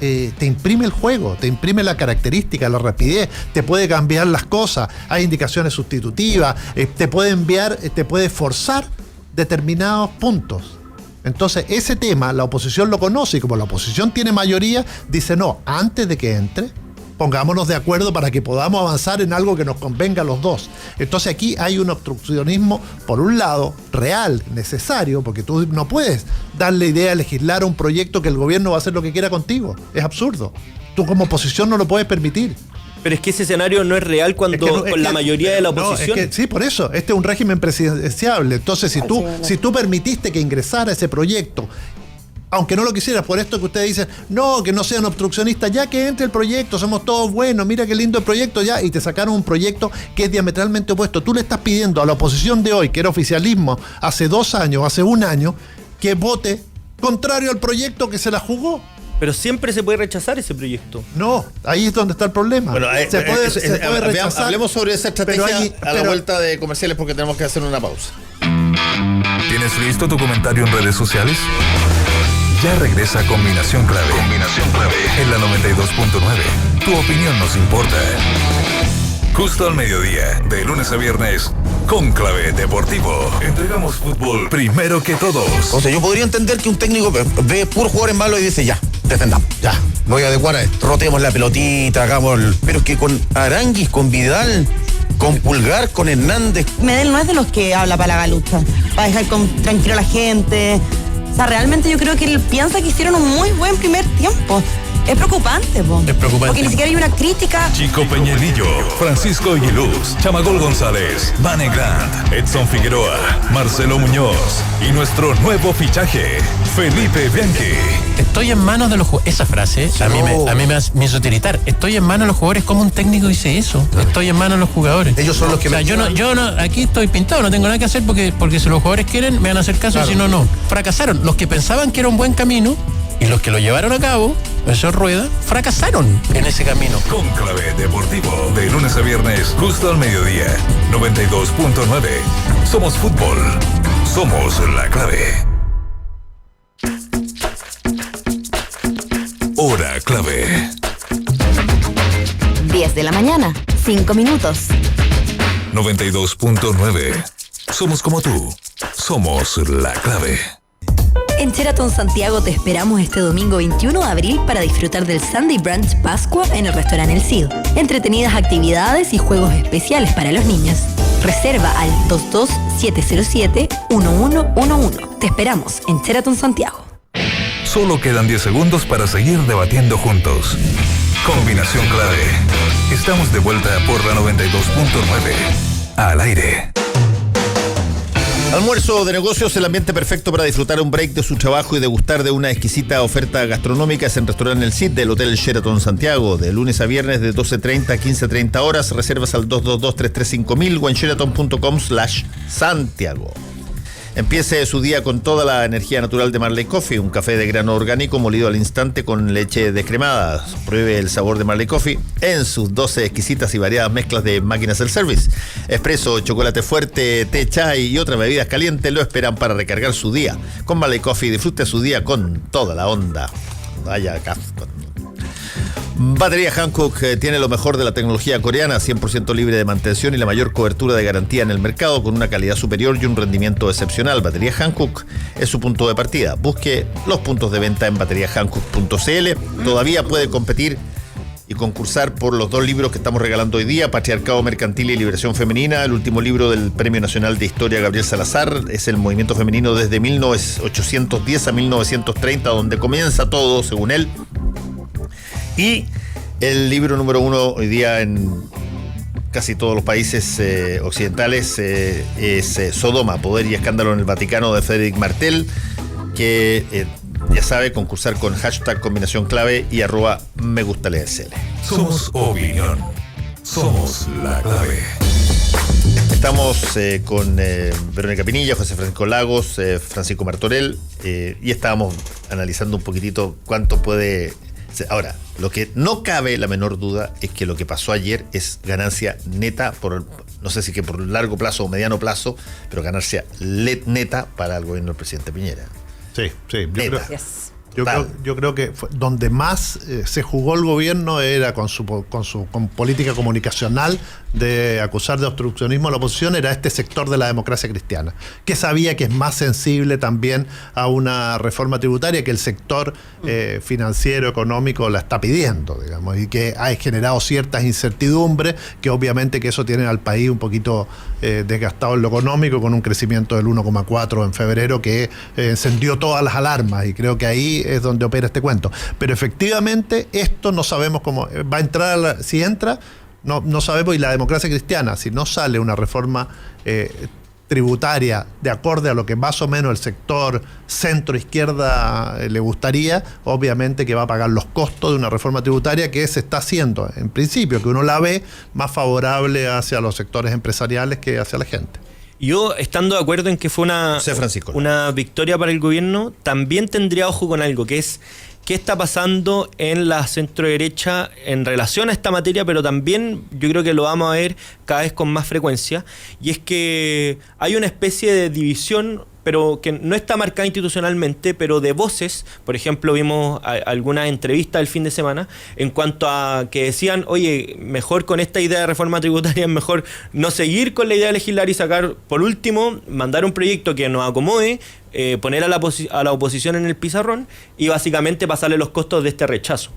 te imprime el juego, te imprime la característica, la rapidez, te puede cambiar las cosas, hay indicaciones sustitutivas, te puede forzar determinados puntos. Entonces, ese tema la oposición lo conoce y como la oposición tiene mayoría, dice no, antes de que entre, pongámonos de acuerdo para que podamos avanzar en algo que nos convenga a los dos. Entonces aquí hay un obstruccionismo, por un lado, real, necesario, porque tú no puedes darle idea de legislar a un proyecto que el gobierno va a hacer lo que quiera contigo. Es absurdo. Tú como oposición no lo puedes permitir.
Pero es que ese escenario no es real cuando con la mayoría de la oposición.
Sí, por eso. Este es un régimen presidenciable. Entonces,
Sí.
si tú permitiste que ingresara ese proyecto, aunque no lo quisieras, por esto que ustedes dicen, no, que no sean obstruccionistas, ya que entre el proyecto, somos todos buenos, mira qué lindo el proyecto, ya, y te sacaron un proyecto que es diametralmente opuesto. Tú le estás pidiendo a la oposición de hoy, que era oficialismo hace 2 años, hace 1 año, que vote contrario al proyecto que se la jugó.
Pero siempre se puede rechazar ese proyecto.
No, ahí es donde está el problema.
Bueno,
se puede rechazar.
hablemos sobre esa estrategia a la
pero-
vuelta de comerciales porque tenemos que hacer una pausa.
¿Tienes listo tu comentario en redes sociales? Ya regresa Combinación Clave. Combinación Clave. En la 92.9. Tu opinión nos importa. Justo al mediodía, de lunes a viernes, Cónclave Deportivo. Entregamos fútbol primero que todos.
O sea, yo podría entender que un técnico ve puros jugadores malos y dice, ya, defendamos, ya, voy a adecuar a esto. Rotemos la pelotita, hagamos Pero es que con Aranguis, con Vidal, con Pulgar, con Hernández.
Medel no es de los que habla para la galucha, para dejar tranquilo a la gente. O sea, realmente yo creo que él piensa que hicieron un muy buen primer tiempo. Es preocupante, po.
Es preocupante.
Porque ni siquiera hay una crítica.
Chico Peñalillo, Francisco Aguiluz, Chamagol González, Vane Grant, Edson Figueroa, Marcelo Muñoz y nuestro nuevo fichaje, Felipe Bianchi.
Estoy en manos de los jugadores. Esa frase a mí me hizo tiritar. Estoy en manos de los jugadores. ¿Cómo un técnico dice eso? Estoy en manos de los jugadores.
Ellos son los que...
O sea, yo no, aquí estoy pintado, no tengo nada que hacer porque si los jugadores quieren, me van a hacer caso, claro. Y si no, no. Fracasaron. Los que pensaban que era un buen camino y los que lo llevaron a cabo, el señor Rueda, fracasaron en ese camino.
Cónclave Deportivo, de lunes a viernes, justo al mediodía, 92.9. Somos fútbol. Somos la clave. Hora clave.
10 de la mañana, 5 minutos.
92.9. Somos como tú. Somos la clave.
En Sheraton Santiago te esperamos este domingo 21 de abril para disfrutar del Sunday Brunch Pascua en el restaurante El Cid. Entretenidas actividades y juegos especiales para los niños. Reserva al 22-707-1111. Te esperamos en Sheraton Santiago.
Solo quedan 10 segundos para seguir debatiendo juntos. Combinación clave. Estamos de vuelta por la 92.9. Al aire.
Almuerzo de negocios, el ambiente perfecto para disfrutar un break de su trabajo y degustar de una exquisita oferta gastronómica es en Restaurante El Cid del Hotel Sheraton Santiago. De lunes a viernes de 12:30 a 15:30 horas. Reservas al 222-335.000 o en sheraton.com/Santiago. Empiece su día con toda la energía natural de Marley Coffee, un café de grano orgánico molido al instante con leche descremada. Pruebe el sabor de Marley Coffee en sus 12 exquisitas y variadas mezclas de máquinas self-service. Espresso, chocolate fuerte, té, chai y otras bebidas calientes lo esperan para recargar su día. Con Marley Coffee disfrute su día con toda la onda. Vaya acá. Batería Hankook tiene lo mejor de la tecnología coreana, 100% libre de mantención y la mayor cobertura de garantía en el mercado, con una calidad superior y un rendimiento excepcional. Batería Hankook es su punto de partida. Busque los puntos de venta en bateriahankook.cl. Todavía puede competir y concursar por los 2 libros que estamos regalando hoy día: Patriarcado Mercantil y Liberación Femenina, el último libro del Premio Nacional de Historia Gabriel Salazar. Es el movimiento femenino desde 1810 a 1930, donde comienza todo, según él. Y el libro número 1 hoy día en casi todos los países occidentales es Sodoma, Poder y Escándalo en el Vaticano, de Frédéric Martel, que ya sabe, concursar con hashtag combinación clave y @megustaleercl.
Somos opinión. Somos la clave.
Estamos con Verónica Pinilla, José Francisco Lagos, Francisco Martorell, y estábamos analizando un poquitito cuánto puede... Ahora, lo que no cabe la menor duda es que lo que pasó ayer es ganancia neta, no sé si que por largo plazo o mediano plazo, pero ganancia neta para el gobierno del presidente Piñera.
Sí. Yo
Yo
creo que donde más se jugó el gobierno era con política comunicacional de acusar de obstruccionismo a la oposición, era este sector de la democracia cristiana, que sabía que es más sensible también a una reforma tributaria, que el sector financiero, económico la está pidiendo, digamos, y que ha generado ciertas incertidumbres, que obviamente que eso tiene al país un poquito desgastado en lo económico, con un crecimiento del 1,4 en febrero que encendió todas las alarmas, y creo que ahí es donde opera este cuento. Pero efectivamente esto no sabemos cómo va a entrar, si entra, no sabemos, y la democracia cristiana, si no sale una reforma tributaria de acorde a lo que más o menos el sector centro-izquierda le gustaría, obviamente que va a pagar los costos de una reforma tributaria que se está haciendo, en principio, que uno la ve más favorable hacia los sectores empresariales que hacia la gente.
Yo, estando de acuerdo en que fue una victoria para el gobierno, también tendría ojo con algo, que es qué está pasando en la centro-derecha en relación a esta materia, pero también yo creo que lo vamos a ver cada vez con más frecuencia, y es que hay una especie de división, pero que no está marcada institucionalmente, pero de voces. Por ejemplo, vimos algunas entrevistas el fin de semana en cuanto a que decían, oye, mejor con esta idea de reforma tributaria es mejor no seguir con la idea de legislar y sacar, por último, mandar un proyecto que nos acomode, poner a la oposición en el pizarrón y básicamente pasarle los costos de este rechazo.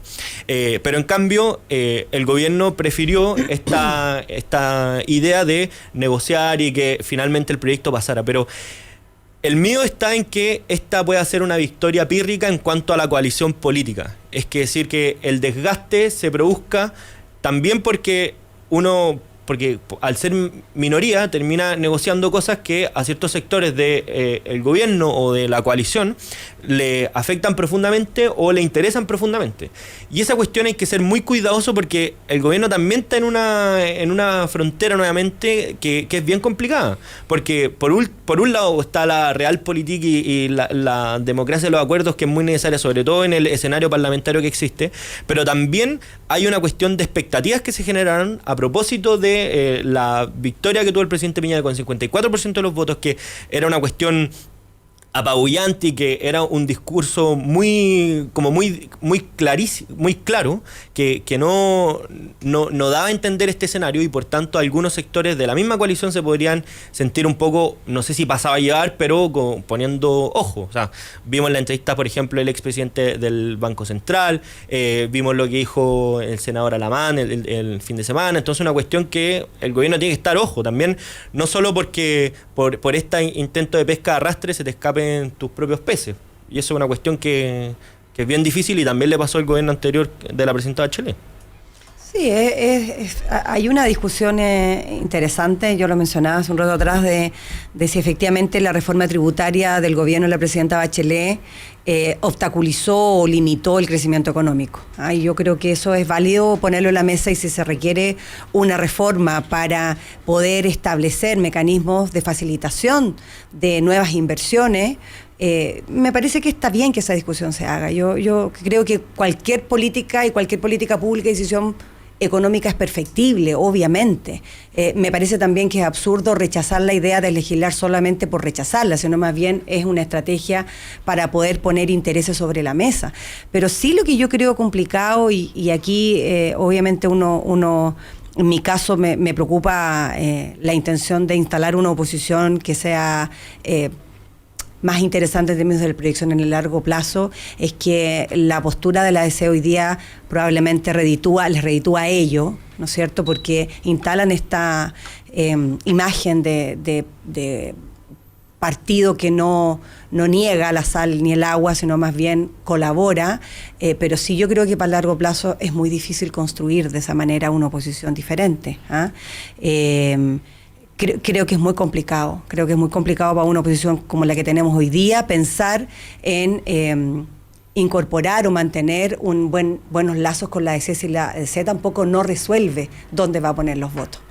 Pero en cambio, el gobierno prefirió esta idea de negociar y que finalmente el proyecto pasara. Pero El miedo está en que esta pueda ser una victoria pírrica en cuanto a la coalición política. Es que decir que el desgaste se produzca también porque al ser minoría termina negociando cosas que a ciertos sectores del gobierno o de la coalición le afectan profundamente o le interesan profundamente. Y esa cuestión hay que ser muy cuidadoso porque el gobierno también está en una frontera nuevamente que es bien complicada. Porque por un lado está la realpolitik y la democracia de los acuerdos, que es muy necesaria, sobre todo en el escenario parlamentario que existe, pero también hay una cuestión de expectativas que se generaron a propósito de la victoria que tuvo el presidente Piñera con 54% de los votos, que era una cuestión apabullante y que era un discurso muy claro, que no daba a entender este escenario, y por tanto algunos sectores de la misma coalición se podrían sentir un poco, no sé si pasaba a llevar, pero poniendo ojo. O sea, vimos la entrevista, por ejemplo, del expresidente del Banco Central, vimos lo que dijo el senador Alamán el fin de semana. Entonces, una cuestión que el gobierno tiene que estar ojo también, no solo porque por este intento de pesca de arrastre se te escapen tus propios peces. Y eso es una cuestión que es bien difícil, y también le pasó al gobierno anterior de la presidenta Bachelet.
Sí, hay una discusión interesante, yo lo mencionaba hace un rato atrás, de si efectivamente la reforma tributaria del gobierno de la presidenta Bachelet obstaculizó o limitó el crecimiento económico. Y yo creo que eso es válido ponerlo en la mesa, y si se requiere una reforma para poder establecer mecanismos de facilitación de nuevas inversiones, me parece que está bien que esa discusión se haga. Yo creo que cualquier política pública y decisión económica es perfectible, obviamente. Me parece también que es absurdo rechazar la idea de legislar solamente por rechazarla, sino más bien es una estrategia para poder poner intereses sobre la mesa. Pero sí, lo que yo creo complicado, y aquí obviamente uno en mi caso me preocupa la intención de instalar una oposición que sea más interesante en términos de la proyección en el largo plazo, es que la postura de la DC hoy día probablemente les reditúa a ellos, ¿no es cierto? Porque instalan esta imagen de partido que no niega la sal ni el agua, sino más bien colabora, pero sí, yo creo que para el largo plazo es muy difícil construir de esa manera una oposición diferente. Creo que es muy complicado. Creo que es muy complicado para una oposición como la que tenemos hoy día pensar en incorporar o mantener buenos lazos con la DC, si la DC tampoco no resuelve dónde va a poner los votos.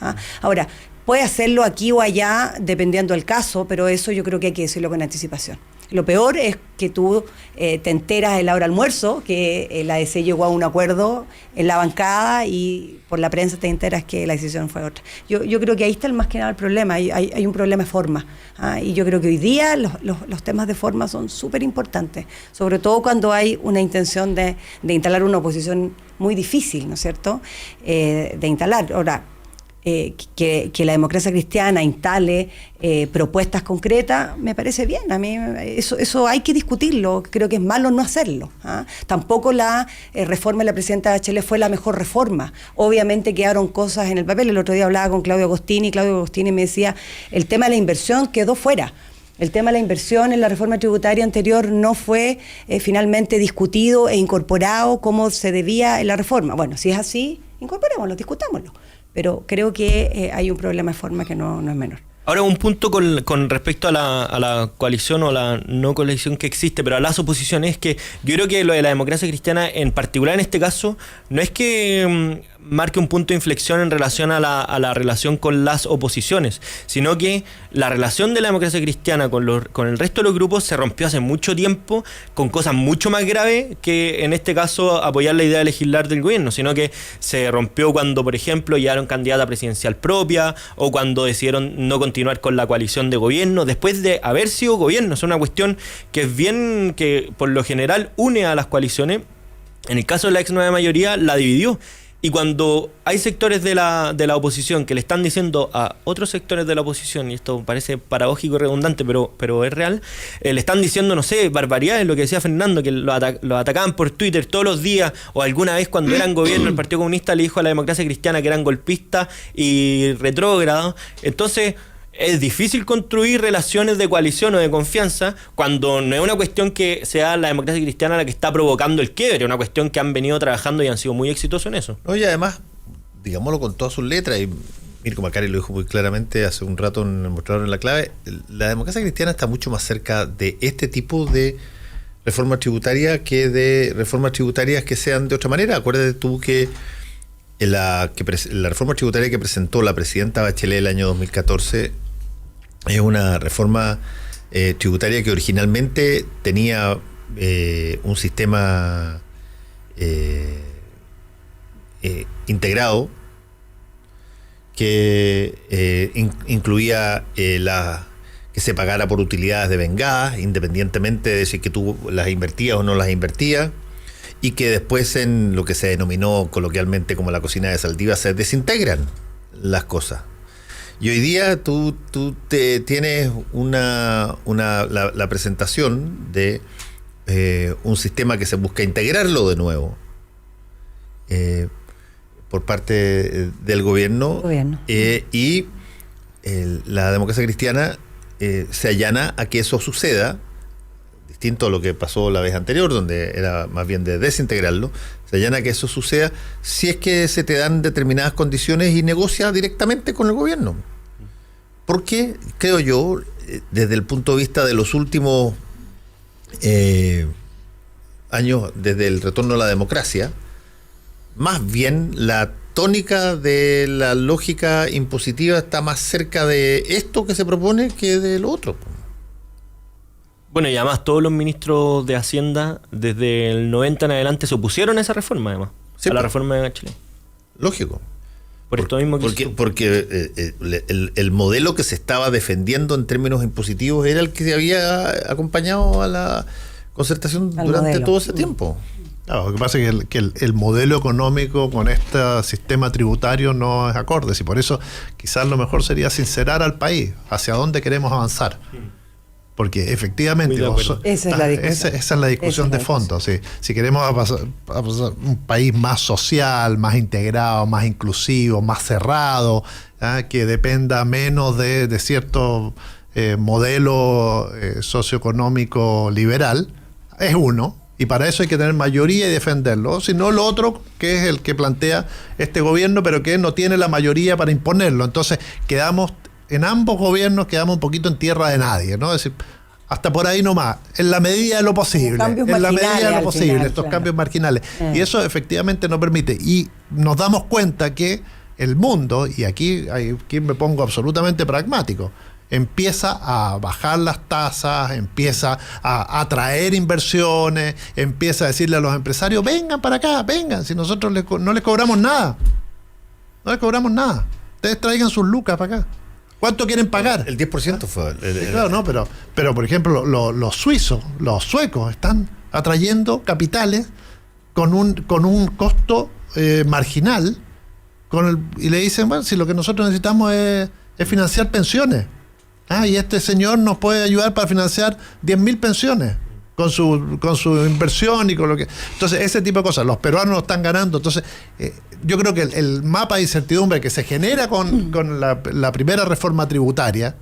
Ahora, puede hacerlo aquí o allá, dependiendo del caso, pero eso yo creo que hay que decirlo con anticipación. Lo peor es que tú te enteras en la hora de almuerzo que la DC llegó a un acuerdo en la bancada, y por la prensa te enteras que la decisión fue otra. Yo creo que ahí está más que nada el problema. Hay un problema de forma. Y yo creo que hoy día los temas de forma son súper importantes, sobre todo cuando hay una intención de instalar una oposición muy difícil, ¿no es cierto?, de instalar. Ahora, que la democracia cristiana instale propuestas concretas, me parece bien. A mí eso hay que discutirlo. Creo que es malo no hacerlo. Tampoco la reforma de la presidenta Bachelet fue la mejor reforma. Obviamente quedaron cosas en el papel. El otro día hablaba con Claudio Agostini me decía, el tema de la inversión quedó fuera. El tema de la inversión en la reforma tributaria anterior no fue finalmente discutido e incorporado como se debía en la reforma. Bueno, si es así, incorporémoslo, discutámoslo. Pero creo que hay un problema de forma que no es menor.
Ahora, un punto con respecto a la coalición o la no coalición que existe, pero a las oposiciones, es que yo creo que lo de la democracia cristiana, en particular en este caso, no es que marque un punto de inflexión en relación a la relación con las oposiciones, sino que la relación de la democracia cristiana con el resto de los grupos se rompió hace mucho tiempo, con cosas mucho más graves que en este caso apoyar la idea de legislar del gobierno, sino que se rompió cuando, por ejemplo, llegaron candidata presidencial propia, o cuando decidieron no continuar con la coalición de gobierno después de haber sido gobierno. Es una cuestión que es bien, que por lo general une a las coaliciones. En el caso de la ex nueva mayoría la dividió. Y cuando hay sectores de la oposición que le están diciendo a otros sectores de la oposición, y esto parece paradójico y redundante, pero es real, le están diciendo, no sé, barbaridades, lo que decía Fernando, que lo atacaban por Twitter todos los días, o alguna vez cuando eran gobierno el Partido Comunista le dijo a la democracia cristiana que eran golpistas y retrógrados. Entonces, es difícil construir relaciones de coalición o de confianza cuando no es una cuestión que sea la democracia cristiana la que está provocando el quiebre, es una cuestión que han venido trabajando y han sido muy exitosos en eso.
Oye, además, digámoslo con todas sus letras, y Mirko Macari lo dijo muy claramente hace un rato en el mostrador en La Clave, la democracia cristiana está mucho más cerca de este tipo de reformas tributarias que de reformas tributarias que sean de otra manera. Acuérdate tú que la reforma tributaria que presentó la presidenta Bachelet el año 2014 es una reforma tributaria que originalmente tenía un sistema integrado que incluía que se pagara por utilidades devengadas, independientemente de si que tú las invertías o no las invertías, y que después en lo que se denominó coloquialmente como la cocina de Saldívar se desintegran las cosas. Y hoy día tú tienes la presentación de un sistema que se busca integrarlo de nuevo por parte del gobierno. Y la democracia cristiana se allana a que eso suceda, distinto a lo que pasó la vez anterior, donde era más bien de desintegrarlo. Se allana a que eso suceda si es que se te dan determinadas condiciones y negocia directamente con el gobierno. Porque, creo yo, desde el punto de vista de los últimos años, desde el retorno a la democracia, más bien la tónica de la lógica impositiva está más cerca de esto que se propone que de lo otro.
Bueno, y además todos los ministros de Hacienda desde el 90 en adelante se opusieron a esa reforma, además, a la reforma de Bachelet.
Lógico.
Por esto mismo que
porque el modelo que se estaba defendiendo en términos impositivos era el que había acompañado a la concertación durante todo ese tiempo.
Claro, lo que pasa es que el modelo económico con este sistema tributario no es acorde, y por eso quizás lo mejor sería sincerar al país hacia dónde queremos avanzar. Porque efectivamente esa es la discusión de fondo. Si queremos pasar un país más social, más integrado, más inclusivo, más cerrado, que dependa menos de cierto modelo socioeconómico liberal, es uno. Y para eso hay que tener mayoría y defenderlo. Si no, lo otro, que es el que plantea este gobierno, pero que no tiene la mayoría para imponerlo. Entonces, en ambos gobiernos quedamos un poquito en tierra de nadie, ¿no? Es decir, hasta por ahí nomás, en la medida de lo posible. En la medida de lo posible, final, estos cambios marginales. Y eso efectivamente no permite. Y nos damos cuenta que el mundo, y aquí me pongo absolutamente pragmático, empieza a bajar las tasas, empieza a atraer inversiones, empieza a decirle a los empresarios, vengan para acá, vengan, si nosotros no les cobramos nada. No les cobramos nada. Ustedes traigan sus lucas para acá. ¿Cuánto quieren pagar?
El 10% fue.
Claro, no, pero por ejemplo, los suecos están atrayendo capitales con un costo marginal, y le dicen, bueno, si lo que nosotros necesitamos es financiar pensiones. Y este señor nos puede ayudar para financiar 10.000 pensiones con su inversión y con lo que... Entonces, ese tipo de cosas, los peruanos lo están ganando. Entonces, yo creo que el mapa de incertidumbre que se genera con la primera reforma tributaria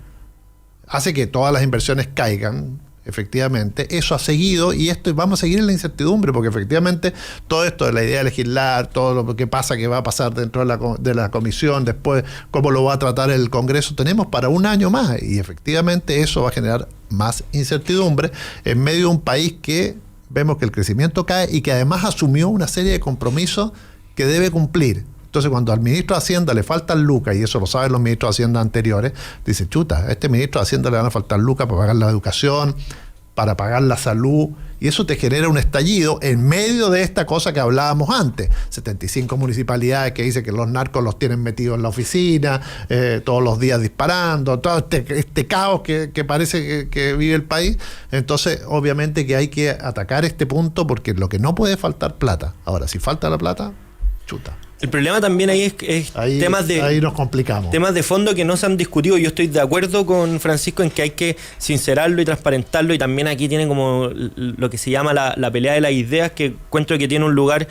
hace que todas las inversiones caigan, efectivamente. Eso ha seguido, y vamos a seguir en la incertidumbre, porque efectivamente todo esto de la idea de legislar, todo lo que pasa, que va a pasar dentro de la comisión, después cómo lo va a tratar el Congreso, tenemos para un año más, y efectivamente eso va a generar más incertidumbre en medio de un país que vemos que el crecimiento cae y que además asumió una serie de compromisos que debe cumplir. Entonces, cuando al ministro de Hacienda le faltan lucas, y eso lo saben los ministros de Hacienda anteriores, dice, chuta, a este ministro de Hacienda le van a faltar lucas para pagar la educación, para pagar la salud, y eso te genera un estallido en medio de esta cosa que hablábamos antes. 75 municipalidades que dicen que los narcos los tienen metidos en la oficina, todos los días disparando, todo este caos que parece que vive el país. Entonces, obviamente que hay que atacar este punto, porque lo que no puede faltar plata. Ahora, si falta la plata, chuta.
El problema también ahí es temas de...
Ahí nos complicamos.
Temas de fondo que no se han discutido. Yo estoy de acuerdo con Francisco en que hay que sincerarlo y transparentarlo, y también aquí tiene como lo que se llama la pelea de las ideas, que encuentro que tiene un lugar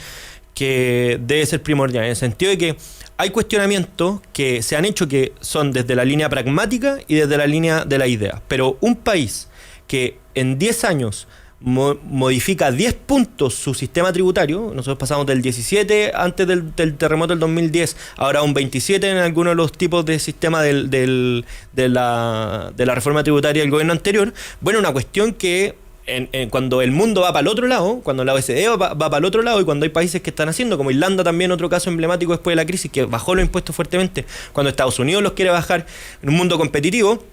que debe ser primordial, en el sentido de que hay cuestionamientos que se han hecho que son desde la línea pragmática y desde la línea de la idea. Pero un país que en 10 años modifica 10 puntos su sistema tributario, nosotros pasamos del 17 antes del terremoto del 2010, ahora un 27 en algunos de los tipos de sistema de la reforma tributaria del gobierno anterior. Bueno, una cuestión que cuando el mundo va para el otro lado, cuando la OECD va para el otro lado y cuando hay países que están haciendo, como Irlanda también, otro caso emblemático después de la crisis, que bajó los impuestos fuertemente, cuando Estados Unidos los quiere bajar en un mundo competitivo,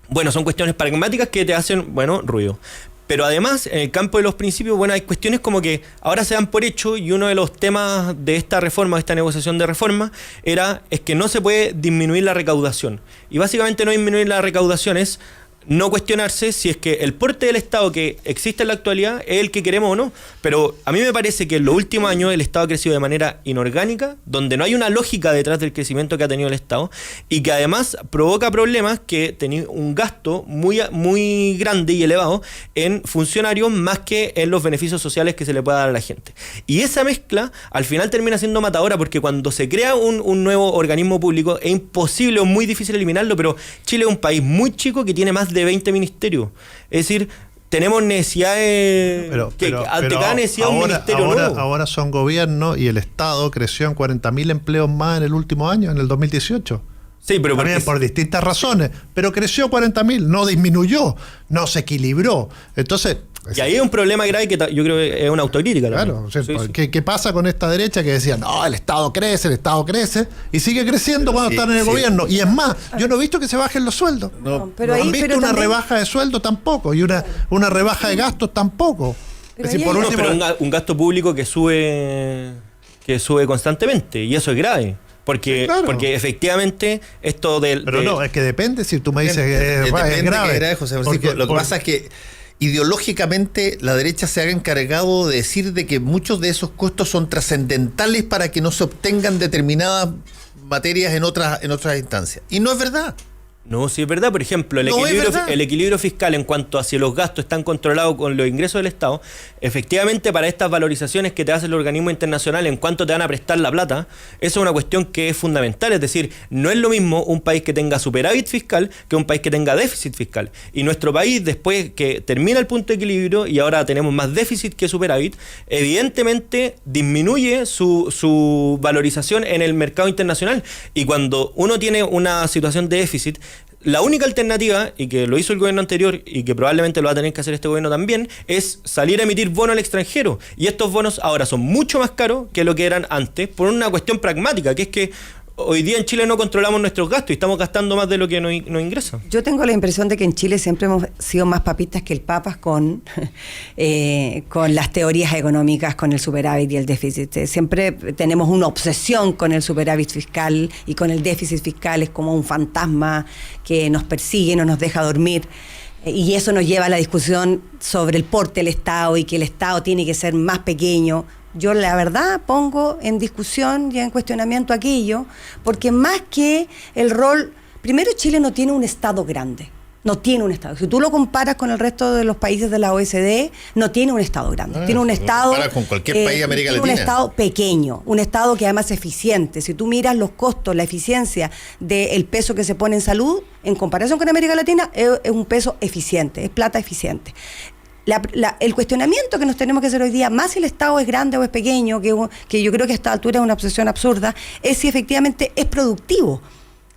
bueno, son cuestiones pragmáticas que te hacen, bueno, ruido. Pero además, en el campo de los principios, bueno, hay cuestiones como que ahora se dan por hecho, y uno de los temas de esta reforma, de esta negociación de reforma, es que no se puede disminuir la recaudación. Y básicamente no disminuir la recaudación es no cuestionarse si es que el porte del Estado que existe en la actualidad es el que queremos o no. Pero a mí me parece que en los últimos años el Estado ha crecido de manera inorgánica, donde no hay una lógica detrás del crecimiento que ha tenido el Estado, y que además provoca problemas que tienen un gasto muy grande y elevado en funcionarios más que en los beneficios sociales que se le pueda dar a la gente. Y esa mezcla al final termina siendo matadora, porque cuando se crea un nuevo organismo público es imposible o muy difícil eliminarlo, pero Chile es un país muy chico que tiene más de 20 ministerios. Es decir, tenemos necesidades, ante cada necesidad un ministerio nuevo.
Ahora son gobiernos y el Estado creció en 40.000 empleos más en el último año, en el 2018.
Sí, pero
también por distintas razones, pero creció 40.000, no disminuyó, no se equilibró. Entonces,
y ahí hay un problema grave que yo creo que es una autocrítica.
Claro, o sea, sí. ¿Qué pasa con esta derecha que decía, no, el Estado crece, y sigue creciendo cuando están en el gobierno? Y es más, yo no he visto que se bajen los sueldos. No han visto una rebaja de sueldo tampoco, y una rebaja de gastos tampoco.
Pero, un gasto público que sube constantemente, y eso es grave. Porque efectivamente esto del...
Pero no, es que depende si tú me dices que es grave.
José Francisco. Lo que pasa es que ideológicamente la derecha se ha encargado de decir de que muchos de esos costos son trascendentales para que no se obtengan determinadas materias en otras instancias. Y no es verdad.
No, sí es verdad. Por ejemplo, el equilibrio fiscal en cuanto a si los gastos están controlados con los ingresos del Estado, efectivamente para estas valorizaciones que te hace el organismo internacional en cuanto te van a prestar la plata, eso es una cuestión que es fundamental. Es decir, no es lo mismo un país que tenga superávit fiscal que un país que tenga déficit fiscal. Y nuestro país, después que termina el punto de equilibrio y ahora tenemos más déficit que superávit, evidentemente disminuye su valorización en el mercado internacional. Y cuando uno tiene una situación de déficit, la única alternativa, y que lo hizo el gobierno anterior y que probablemente lo va a tener que hacer este gobierno también, es salir a emitir bonos al extranjero. Y estos bonos ahora son mucho más caros que lo que eran antes, por una cuestión pragmática, que es que hoy día en Chile no controlamos nuestros gastos y estamos gastando más de lo que nos ingresa.
Yo tengo la impresión de que en Chile siempre hemos sido más papistas que el Papas con las teorías económicas, con el superávit y el déficit. Siempre tenemos una obsesión con el superávit fiscal y con el déficit fiscal. Es como un fantasma que nos persigue, no nos deja dormir. Y eso nos lleva a la discusión sobre el porte del Estado y que el Estado tiene que ser más pequeño. Yo la verdad pongo en discusión y en cuestionamiento aquello, porque más que el rol, primero Chile no tiene un Estado grande, no tiene un Estado. Si tú lo comparas con el resto de los países de la OECD, no tiene un Estado grande, tiene un Estado...
Para con cualquier país de América Latina.
Un Estado pequeño, un Estado que además es eficiente. Si tú miras los costos, la eficiencia del peso que se pone en salud, en comparación con América Latina, es un peso eficiente, es plata eficiente. El cuestionamiento que nos tenemos que hacer hoy día, más si el Estado es grande o es pequeño, que yo creo que a esta altura es una obsesión absurda, es si efectivamente es productivo,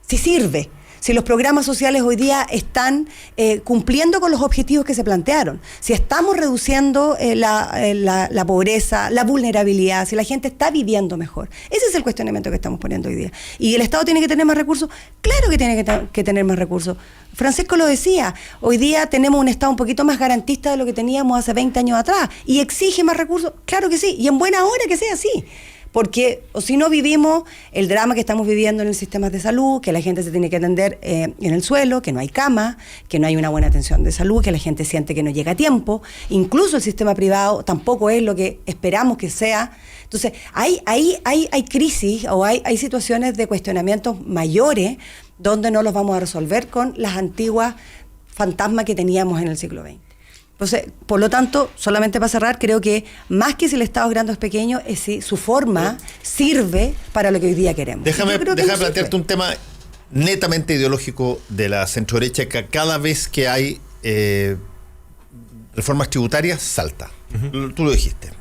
si sirve, si los programas sociales hoy día están cumpliendo con los objetivos que se plantearon, si estamos reduciendo la pobreza, la vulnerabilidad, si la gente está viviendo mejor. Ese es el cuestionamiento que estamos poniendo hoy día. ¿Y el Estado tiene que tener más recursos? Claro que tiene que tener más recursos. Francisco lo decía, hoy día tenemos un Estado un poquito más garantista de lo que teníamos hace 20 años atrás, y exige más recursos, claro que sí, y en buena hora que sea así. Porque o si no vivimos el drama que estamos viviendo en el sistema de salud, que la gente se tiene que atender en el suelo, que no hay cama, que no hay una buena atención de salud, que la gente siente que no llega a tiempo, incluso el sistema privado tampoco es lo que esperamos que sea. Entonces hay crisis o hay situaciones de cuestionamientos mayores donde no los vamos a resolver con las antiguas fantasmas que teníamos en el siglo XX. Entonces, por lo tanto, solamente para cerrar, creo que más que si el Estado es grande o es pequeño, es si su forma sirve para lo que hoy día queremos.
Déjame
no
plantearte
sirve.
un tema netamente ideológico de la centroderecha, que cada vez que hay reformas tributarias salta. Tú lo dijiste.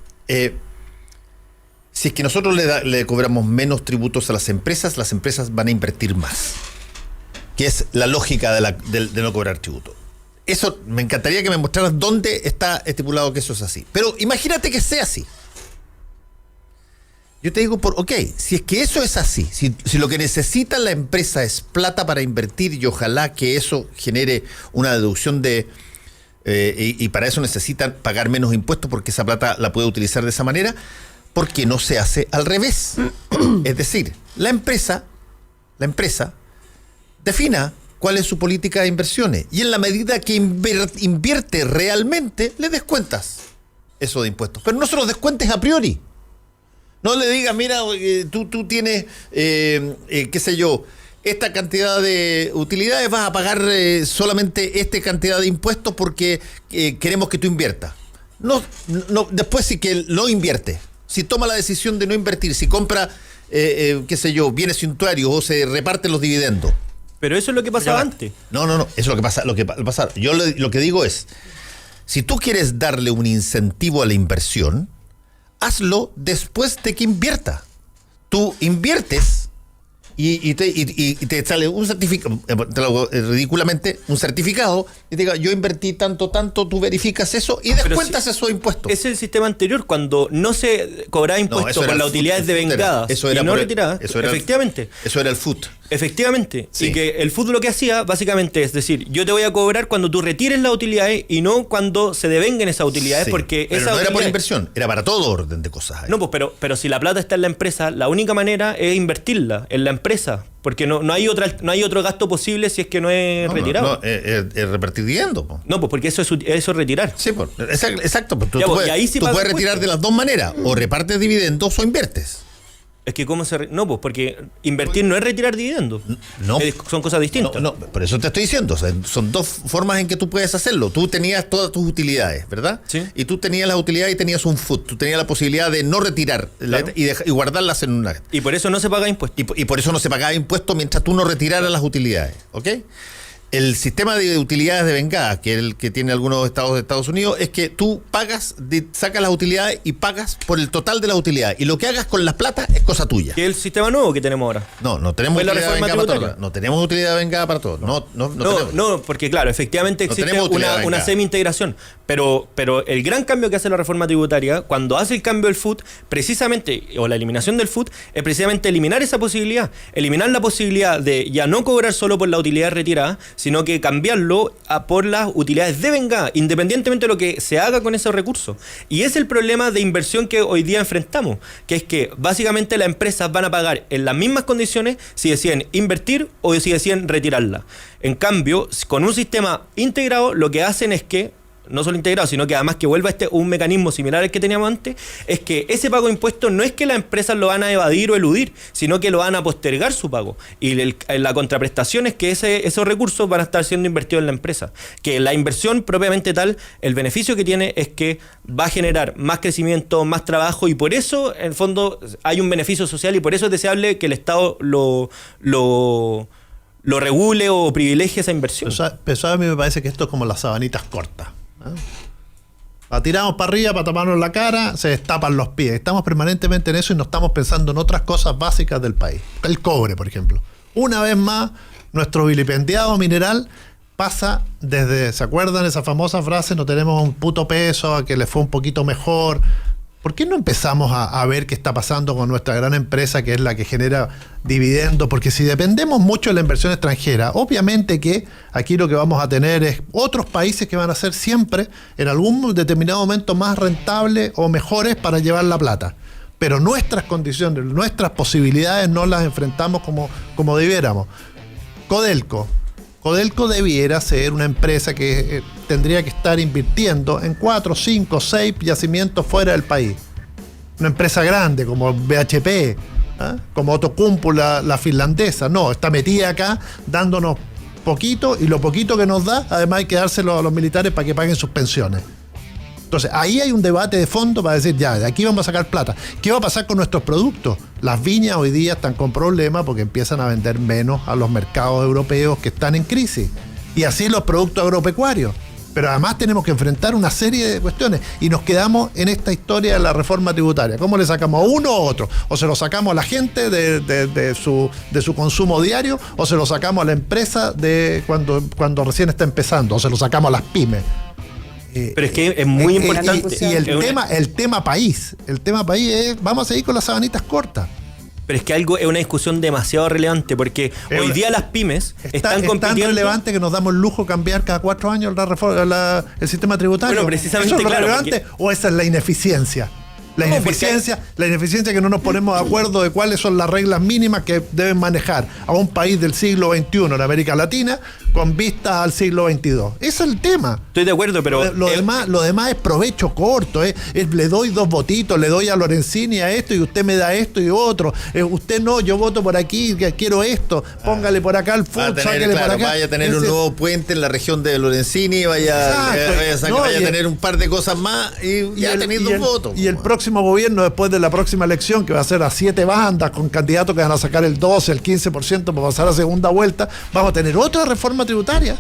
Si es que nosotros le cobramos menos tributos a las empresas van a invertir más, que es la lógica de no cobrar tributo. Eso, me encantaría que me mostraras dónde está estipulado que eso es así. Pero imagínate que sea así. Yo te digo, si es que eso es así, si lo que necesita la empresa es plata para invertir y ojalá que eso genere una deducción y para eso necesitan pagar menos impuestos porque esa plata la puede utilizar de esa manera, ¿por qué no se hace al revés? Es decir, la empresa defina cuál es su política de inversiones y en la medida que invierte realmente, le descuentas eso de impuestos. Pero no se los descuentes a priori. No le digas, mira, tú tienes, qué sé yo, esta cantidad de utilidades, vas a pagar solamente esta cantidad de impuestos porque queremos que tú inviertas. No, después sí que no invierte. Si toma la decisión de no invertir, si compra, qué sé yo, bienes suntuarios o se reparten los dividendos.
Pero eso es lo que pasaba antes.
No, eso es lo que pasa. Yo lo que digo es, si tú quieres darle un incentivo a la inversión, hazlo después de que invierta. Tú inviertes y te sale un certificado, ridículamente, un certificado, y te diga, yo invertí tanto, tú verificas eso y descuentas esos impuestos.
Es el sistema anterior, cuando no se cobraba impuestos por las utilidades devengadas y no retiradas. Efectivamente.
Eso era el FUT.
Efectivamente.
Sí.
Y que el FUT lo que hacía, básicamente, es decir, yo te voy a cobrar cuando tú retires las utilidades y no cuando se devenguen esas utilidades,
Sí,
porque
pero
esa
no era por inversión, era para todo orden de cosas.
No, pues, pero si la plata está en la empresa, la única manera es invertirla en la empresa, porque no hay otro gasto posible si es que no es retirado.
Es repartir dividendos.
No, pues porque eso es retirar.
Sí, pues, exacto. Pues, tú
y ahí sí
puedes retirar de las dos maneras, o repartes dividendos o inviertes.
Es que ¿cómo se...? No, pues porque invertir no es retirar dividendos.
No.
Son cosas distintas.
No, por eso te estoy diciendo. O sea, son dos formas en que tú puedes hacerlo. Tú tenías todas tus utilidades, ¿verdad?
Sí.
Y tú tenías las utilidades y tenías un FUT. Tú tenías la posibilidad de no retirar y guardarlas en una...
Y por eso no se paga impuesto.
Y por eso no se pagaba impuesto mientras tú no retiraras las utilidades, ¿ok? El sistema de utilidades devengadas, que es el que tiene algunos estados de Estados Unidos, es que tú sacas las utilidades y pagas por el total de las utilidades. Y lo que hagas con las plata es cosa tuya.
¿Qué es el sistema nuevo que tenemos ahora?
No tenemos
¿Fue la
utilidad
reforma
devengada para
tributaria?
todos. No tenemos utilidad devengada para todos. No,
porque claro, efectivamente
No
existe
tenemos utilidad
una
devengada.
semi-integración. Pero el gran cambio que hace la reforma tributaria, cuando hace el cambio del FUT, precisamente, o la eliminación del FUT, es precisamente eliminar esa posibilidad. Eliminar la posibilidad de ya no cobrar solo por la utilidad retirada, sino que cambiarlo por las utilidades devengadas, independientemente de lo que se haga con esos recursos. Y es el problema de inversión que hoy día enfrentamos, que es que básicamente las empresas van a pagar en las mismas condiciones si deciden invertir o si deciden retirarla. En cambio, con un sistema integrado, lo que hacen es que no solo integrado, sino que además que vuelva un mecanismo similar al que teníamos antes, es que ese pago de impuestos no es que las empresas lo van a evadir o eludir, sino que lo van a postergar su pago. Y la contraprestación es que esos recursos van a estar siendo invertidos en la empresa. Que la inversión propiamente tal, el beneficio que tiene es que va a generar más crecimiento, más trabajo, y por eso, en el fondo, hay un beneficio social y por eso es deseable que el Estado lo regule o privilegie esa inversión.
Pero a mí me parece que esto es como las sabanitas cortas. La tiramos para arriba para taparnos la cara, se destapan los pies. Estamos permanentemente en eso y no estamos pensando en otras cosas básicas del país. El cobre, por ejemplo. Una vez más, nuestro vilipendiado mineral pasa desde, ¿se acuerdan esa famosa frase? No tenemos un puto peso, a que le fue un poquito mejor. ¿Por qué no empezamos a ver qué está pasando con nuestra gran empresa, que es la que genera dividendos? Porque si dependemos mucho de la inversión extranjera, obviamente que aquí lo que vamos a tener es otros países que van a ser siempre, en algún determinado momento, más rentables o mejores para llevar la plata. Pero nuestras condiciones, nuestras posibilidades no las enfrentamos como debiéramos. Codelco debiera ser una empresa que tendría que estar invirtiendo en 4, 5, 6 yacimientos fuera del país. Una empresa grande como BHP, como Outokumpu, la finlandesa. No, está metida acá dándonos poquito, y lo poquito que nos da, además hay que dárselo a los militares para que paguen sus pensiones. Entonces, ahí hay un debate de fondo para decir, ya, de aquí vamos a sacar plata. ¿Qué va a pasar con nuestros productos? Las viñas hoy día están con problemas porque empiezan a vender menos a los mercados europeos que están en crisis. Y así los productos agropecuarios. Pero además tenemos que enfrentar una serie de cuestiones y nos quedamos en esta historia de la reforma tributaria. ¿Cómo le sacamos a uno o otro? ¿O se lo sacamos a la gente de su consumo diario? ¿O se lo sacamos a la empresa de cuando recién está empezando? ¿O se lo sacamos a las pymes?
Pero es que es muy importante.
Y el tema país es, vamos a seguir con las sabanitas cortas.
Pero es que es una discusión demasiado relevante, porque hoy día las pymes están compitiendo.
Es tan relevante que nos damos el lujo de cambiar cada 4 años el sistema tributario.
Bueno, precisamente,
¿eso es lo relevante o esa es la ineficiencia? La ineficiencia que no nos ponemos de acuerdo de cuáles son las reglas mínimas que deben manejar a un país del siglo XXI en América Latina con vista al siglo XXII. Ese es el tema.
Estoy de acuerdo, pero
lo demás es provecho corto. Le doy 2 votitos, le doy a Lorenzini a esto y usted me da esto y otro. Usted no, yo voto por aquí, quiero esto. Póngale por acá el food, sáquele por acá.
Vaya a tener un nuevo puente en la región de Lorenzini, vaya a tener un par de cosas más y ya teniendo un voto.
Y el próximo gobierno, después de la próxima elección, que va a ser a 7 bandas con candidatos que van a sacar el 12, el 15% para pasar a segunda vuelta, vamos a tener otra reforma tributaria.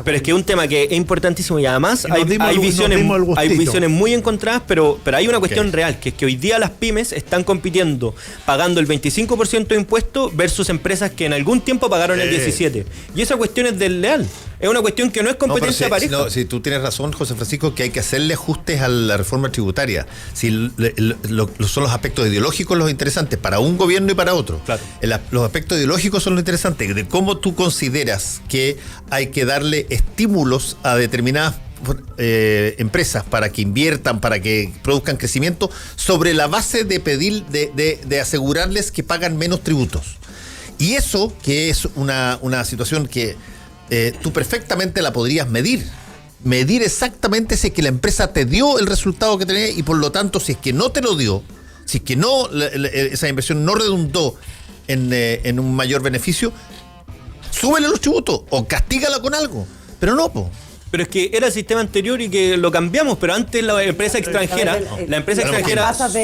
Pero es que es un tema que es importantísimo y además hay visiones muy encontradas, pero hay una cuestión real, que es que hoy día las pymes están compitiendo pagando el 25% de impuestos versus empresas que en algún tiempo pagaron el 17%. Y esa cuestión es desleal. Es una cuestión que no es competencia pareja.
Si tú tienes razón, José Francisco, que hay que hacerle ajustes a la reforma tributaria. Son los aspectos ideológicos los interesantes para un gobierno y para otro.
Claro.
Los aspectos ideológicos son los interesantes, de cómo tú consideras que hay que darle estímulos a determinadas empresas para que inviertan, para que produzcan crecimiento, sobre la base de pedir, de asegurarles que pagan menos tributos. Y eso, que es una situación que tú perfectamente la podrías medir exactamente si es que la empresa te dio el resultado que tenía, y por lo tanto, si es que no te lo dio, si es que no esa inversión no redundó en un mayor beneficio, súbele los tributos o castígala con algo. Pero no,
Pero es que era el sistema anterior y que lo cambiamos, pero antes la empresa extranjera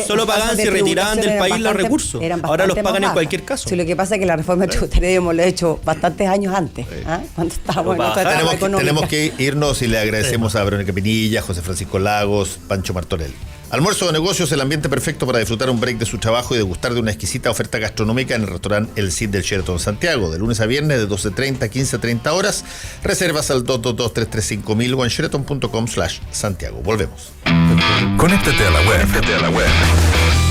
solo pagaban si retiraban del país los recursos. Ahora los pagan en cualquier caso.
Sí, lo que pasa es que la reforma tributaria lo he hecho bastantes años antes, cuando estábamos en otra etapa económica.
Tenemos que irnos y le agradecemos a Verónica Pinilla, José Francisco Lagos, Pancho Martorell. Almuerzo de Negocios, el ambiente perfecto para disfrutar un break de su trabajo y degustar de una exquisita oferta gastronómica en el restaurante El Cid del Sheraton Santiago, de lunes a viernes de 12:30 a 15:30 horas. Reservas al 222-335-1000 o en sheraton.com/Santiago. Volvemos.
Conéctate a la web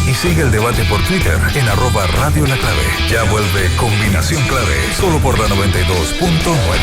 y sigue el debate por Twitter en @Radio La Clave. Ya vuelve Combinación Clave, solo por la 92.9.